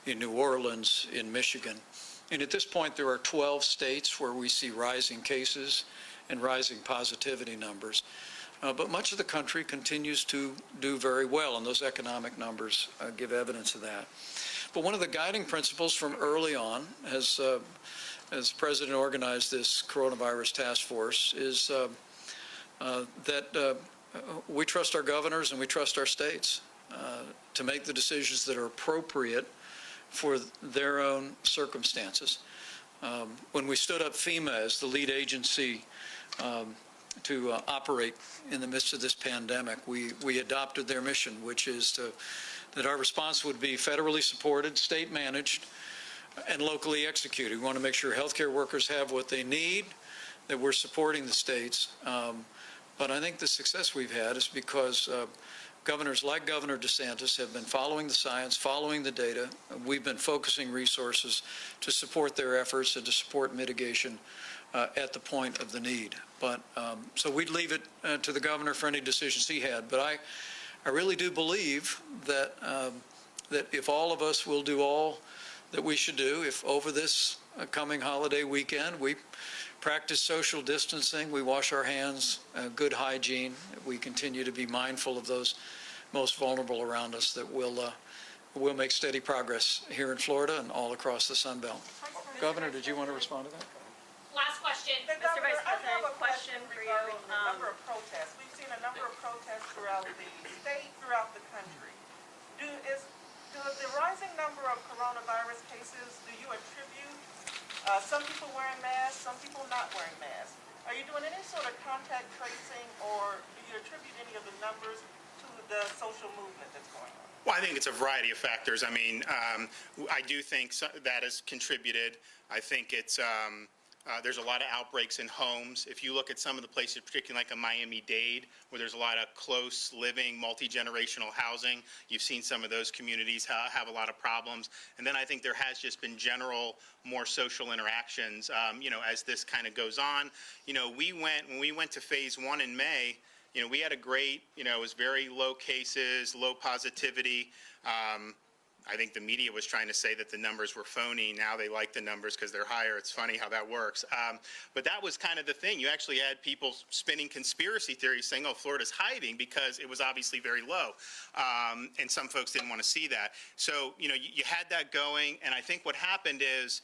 in New Orleans, in Michigan. And at this point, there are 12 states where we see rising cases and rising positivity numbers. But much of the country continues to do very well, and those economic numbers give evidence of that. But one of the guiding principles from early on has as President organized this coronavirus task force is that we trust our governors and we trust our states to make the decisions that are appropriate for their own circumstances. When we stood up FEMA as the lead agency to operate in the midst of this pandemic, we adopted their mission, which is that our response would be federally supported, state managed, and locally executed. We want to make sure healthcare workers have what they need, that we're supporting the states. But I think the success we've had is because governors like Governor DeSantis have been following the science, following the data. We've been focusing resources to support their efforts and to support mitigation at the point of the need. But so we'd leave it to the governor for any decisions he had. But I really do believe that that if all of us will do all that we should do, if over this coming holiday weekend we practice social distancing, we wash our hands, good hygiene, we continue to be mindful of those most vulnerable around us, that we'll make steady progress here in Florida and all across the Sun Belt. Governor, did you want to respond to that? Last question, Mr. Vice President. I have a question regarding the number of protests. We've seen a number of protests throughout the state, throughout the country. Do the rising number of coronavirus cases, do you attribute some people wearing masks, some people not wearing masks? Are you doing any sort of contact tracing, or do you attribute any of the numbers to the social movement that's going on? Well, I think it's a variety of factors. I mean, I do think that has contributed. I think it's there's a lot of outbreaks in homes. If you look at some of the places, particularly like a Miami-Dade, where there's a lot of close living, multi-generational housing, you've seen some of those communities have a lot of problems. And then I think there has just been general more social interactions, you know, as this kind of goes on. You know, when we went to phase 1 in May, you know, we had a great, you know, it was very low cases, low positivity. I think the media was trying to say that the numbers were phony. Now they like the numbers because they're higher. It's funny how that works. But that was kind of the thing. You actually had people spinning conspiracy theories saying, oh, Florida's hiding because it was obviously very low. And some folks didn't want to see that. So, you know, you had that going. And I think what happened is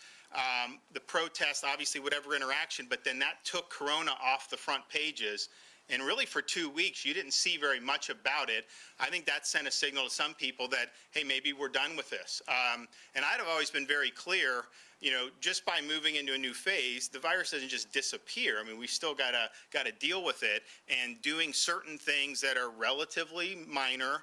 the protest, obviously whatever interaction, but then that took Corona off the front pages. And really for 2 weeks, you didn't see very much about it. I think that sent a signal to some people that, hey, maybe we're done with this. And I'd have always been very clear, you know, just by moving into a new phase, the virus doesn't just disappear. I mean, we still gotta deal with it, and doing certain things that are relatively minor,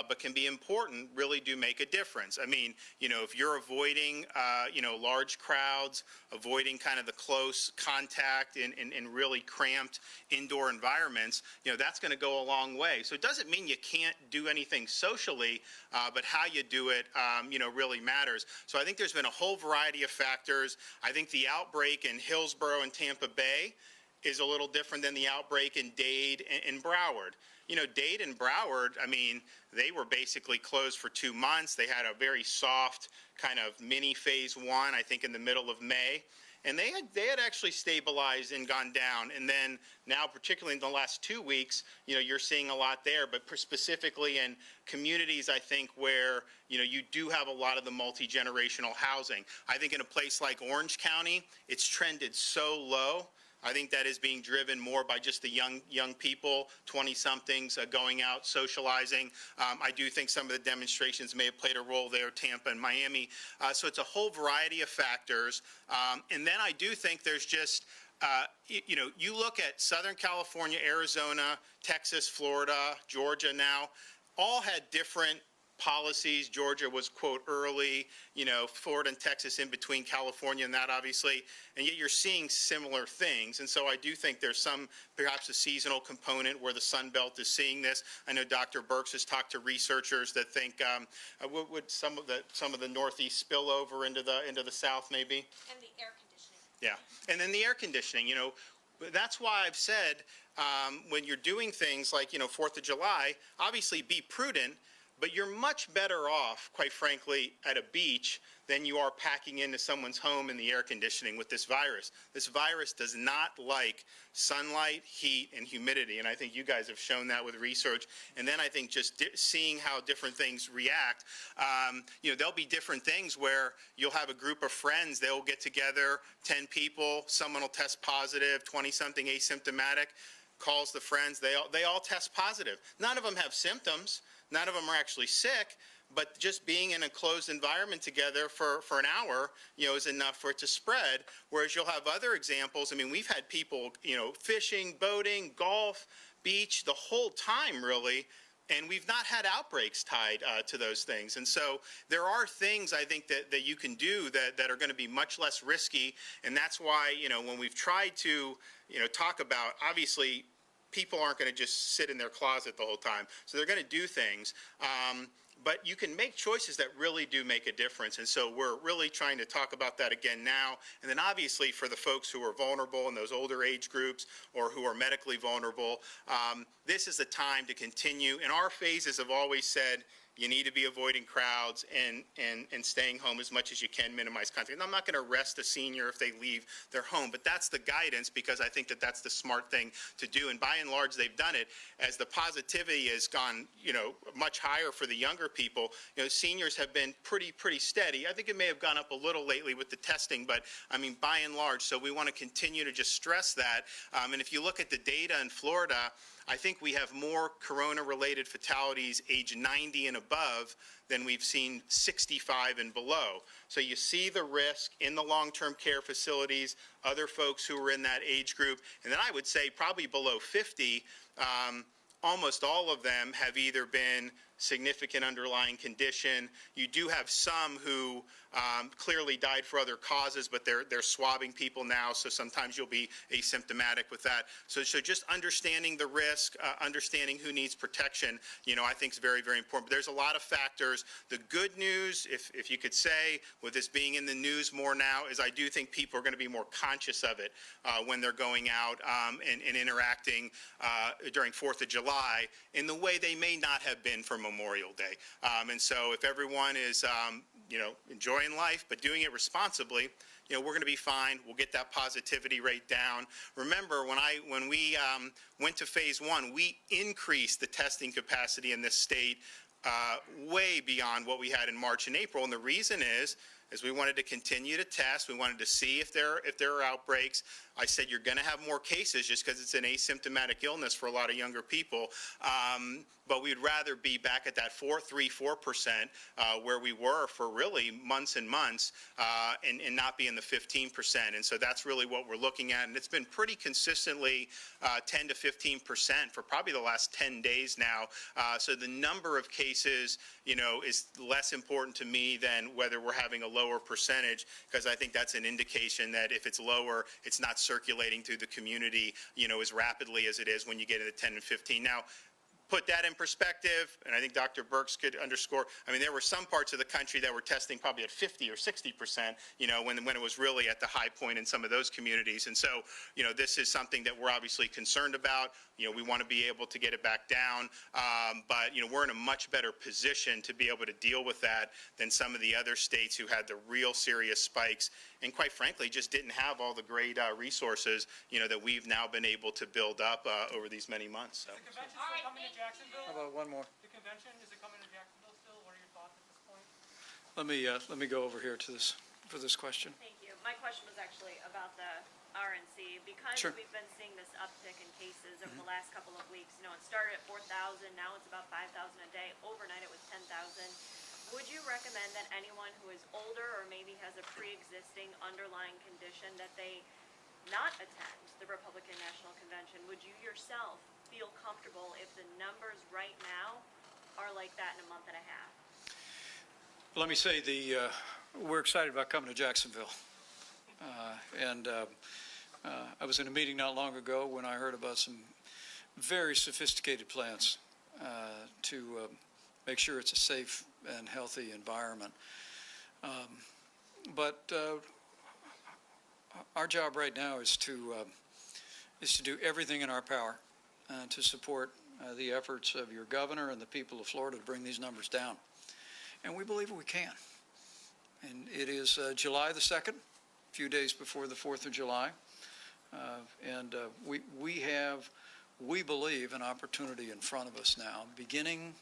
but can be important, really do make a difference. I mean, you know, if you're avoiding, you know, large crowds, avoiding kind of the close contact in really cramped indoor environments, you know, that's going to go a long way. So it doesn't mean you can't do anything socially, but how you do it, you know, really matters. So I think there's been a whole variety of factors. I think the outbreak in Hillsborough and Tampa Bay is a little different than the outbreak in Dade and Broward. You know, Dade and Broward, I mean, they were basically closed for 2 months. They had a very soft kind of mini phase 1, I think, in the middle of May. And they had actually stabilized and gone down. And then now, particularly in the last 2 weeks, you know, you're seeing a lot there, but specifically in communities, I think, where, you know, you do have a lot of the multi-generational housing. I think in a place like Orange County, it's trended so low. I think that is being driven more by just the young people, 20-somethings going out, socializing. I do think some of the demonstrations may have played a role there, Tampa and Miami. So it's a whole variety of factors. And then I do think there's just, you know, you look at Southern California, Arizona, Texas, Florida, Georgia now, all had different policies. Georgia was, quote, early, you know, Florida and Texas in between, California and that, obviously, and yet you're seeing similar things. And so I do think there's some, perhaps a seasonal component where the Sun Belt is seeing this. I know Dr. Birx has talked to researchers that think would some of the Northeast spill over into the South, maybe? And the air conditioning. Yeah, and then the air conditioning, you know, that's why I've said when you're doing things like, you know, 4th of July, obviously be prudent, but you're much better off, quite frankly, at a beach than you are packing into someone's home in the air conditioning with this virus. This virus does not like sunlight, heat, and humidity, and I think you guys have shown that with research. And then I think just seeing how different things react, you know, there'll be different things where you'll have a group of friends, they'll get together, 10 people, someone will test positive, 20-something asymptomatic, calls the friends, they all test positive. None of them have symptoms, none of them are actually sick, but just being in a closed environment together for an hour, you know, is enough for it to spread. Whereas you'll have other examples. I mean, we've had people, you know, fishing, boating, golf, beach, the whole time, really, and we've not had outbreaks tied to those things. And so there are things, I think, that you can do that are going to be much less risky. And that's why, you know, when we've tried to, you know, talk about, obviously, people aren't going to just sit in their closet the whole time. So they're going to do things. But you can make choices that really do make a difference. And so we're really trying to talk about that again now. And then obviously for the folks who are vulnerable in those older age groups or who are medically vulnerable, this is the time to continue. And our phases have always said, you need to be avoiding crowds and staying home as much as you can, minimize contact. And I'm not going to arrest a senior if they leave their home, but that's the guidance because I think that that's the smart thing to do. And by and large, they've done it. As the positivity has gone, you know, much higher for the younger people, you know, seniors have been pretty steady. I think it may have gone up a little lately with the testing, but I mean, by and large, so we want to continue to just stress that. And if you look at the data in Florida, I think we have more corona-related fatalities age 90 and above than we've seen 65 and below. So you see the risk in the long-term care facilities, other folks who are in that age group, and then I would say probably below 50, almost all of them have either been significant underlying condition. You do have some who clearly died for other causes, but they're swabbing people now, so sometimes you'll be asymptomatic with that. So just understanding the risk, understanding who needs protection, you know, I think is very, very important. But there's a lot of factors. The good news, if you could say, with this being in the news more now, is I do think people are going to be more conscious of it when they're going out and interacting during 4th of July in the way they may not have been for Memorial Day. And so if everyone is, you know, enjoying life but doing it responsibly, you know, we're going to be fine. We'll get that positivity rate down. Remember, when we went to phase 1, we increased the testing capacity in this state way beyond what we had in March and April. And the reason is we wanted to continue to test. We wanted to see if there are outbreaks. I said you're going to have more cases just because it's an asymptomatic illness for a lot of younger people. But we'd rather be back at that 4% where we were for really months and months and not be in the 15%. And so that's really what we're looking at. And it's been pretty consistently 10 to 15% for probably the last 10 days now. So the number of cases, you know, is less important to me than whether we're having a lower percentage, because I think that's an indication that if it's lower, it's not circulating through the community, you know, as rapidly as it is when you get into 10 and 15. Now, put that in perspective, and I think Dr. Birx could underscore, I mean, there were some parts of the country that were testing probably at 50 or 60%, you know, when it was really at the high point in some of those communities. And so, you know, this is something that we're obviously concerned about. You know, we want to be able to get it back down, but, you know, we're in a much better position to be able to deal with that than some of the other states who had the real serious spikes and, quite frankly, just didn't have all the great resources, you know, that we've now been able to build up over these many months. So. The convention's still coming to Jacksonville? How about one more? The convention, is it coming to Jacksonville still? What are your thoughts at this point? Let me go over here to this for this question. Thank you. My question was actually about the RNC. Because Sure. we've been seeing this uptick in cases over the last couple of weeks, you know, it started at 4,000, now it's about 5,000 a day. Overnight it was 10,000. Would you recommend that anyone who is older or maybe has a pre-existing underlying condition that they not attend the Republican National Convention? Would you yourself feel comfortable if the numbers right now are like that in a month and a half? Let me say we're excited about coming to Jacksonville. I was in a meeting not long ago when I heard about some very sophisticated plans to make sure it's a safe and healthy environment. But our job right now is to do everything in our power to support the efforts of your governor and the people of Florida to bring these numbers down. And we believe we can. And it is July the 2nd, a few days before the 4th of July. We have, we believe, an opportunity in front of us now, beginning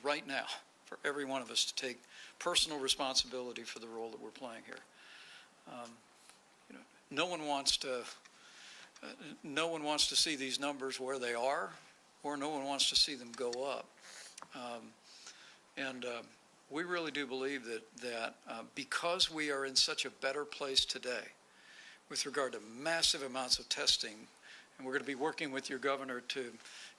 right now, for every one of us to take personal responsibility for the role that we're playing here. No one wants to see these numbers where they are, or no one wants to see them go up. We really do believe that because we are in such a better place today with regard to massive amounts of testing, and we're going to be working with your governor to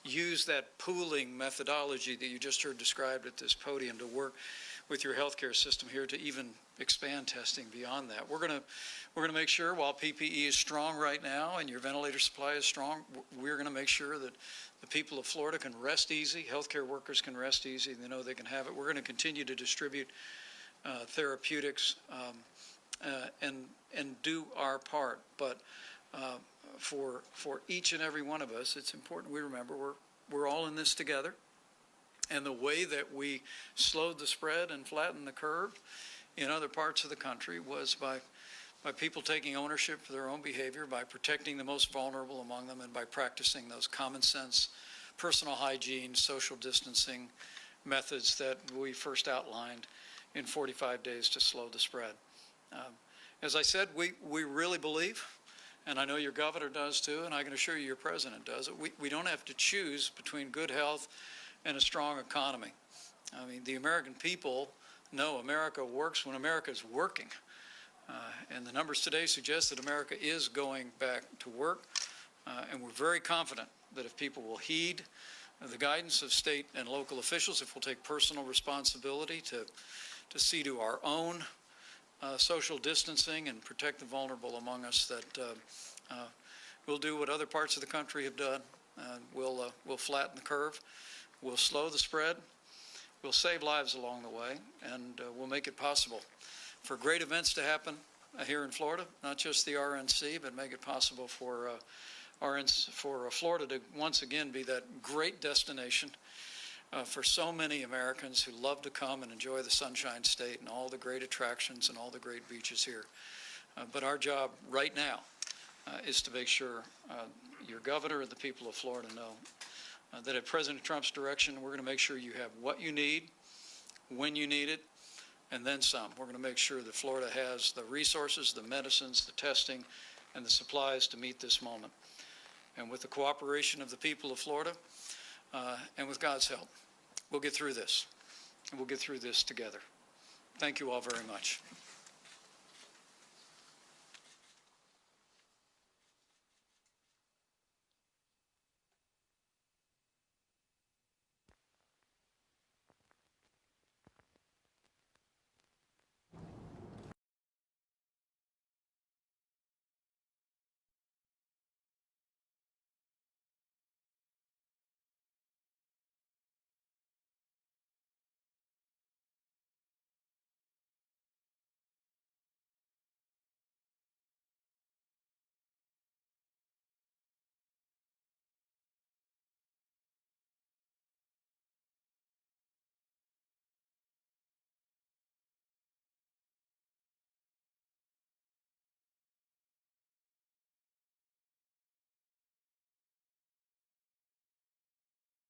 use that pooling methodology that you just heard described at this podium to work with your healthcare system here to even expand testing beyond that. We're going to make sure, while PPE is strong right now and your ventilator supply is strong, we're going to make sure that the people of Florida can rest easy, healthcare workers can rest easy, they know they can have it. We're going to continue to distribute therapeutics and do our part. But for each and every one of us, it's important we remember we're all in this together. And the way that we slowed the spread and flattened the curve in other parts of the country was by people taking ownership for their own behavior, by protecting the most vulnerable among them, and by practicing those common sense, personal hygiene, social distancing methods that we first outlined in 45 days to slow the spread. As I said, we really believe, and I know your governor does too, and I can assure you your president does, we don't have to choose between good health and a strong economy. I mean, the American people know America works when America is working. And the numbers today suggest that America is going back to work. And we're very confident that if people will heed the guidance of state and local officials, if we'll take personal responsibility to see to our own social distancing and protect the vulnerable among us, that we'll do what other parts of the country have done. We'll flatten the curve. We'll slow the spread. We'll save lives along the way, and we'll make it possible for great events to happen here in Florida, not just the RNC, but make it possible for Florida to once again be that great destination for so many Americans who love to come and enjoy the Sunshine State and all the great attractions and all the great beaches here. But our job right now is to make sure your governor and the people of Florida know that at President Trump's direction, we're going to make sure you have what you need, when you need it, and then some. We're going to make sure that Florida has the resources, the medicines, the testing, and the supplies to meet this moment. And with the cooperation of the people of Florida, and with God's help, we'll get through this. And we'll get through this together. Thank you all very much.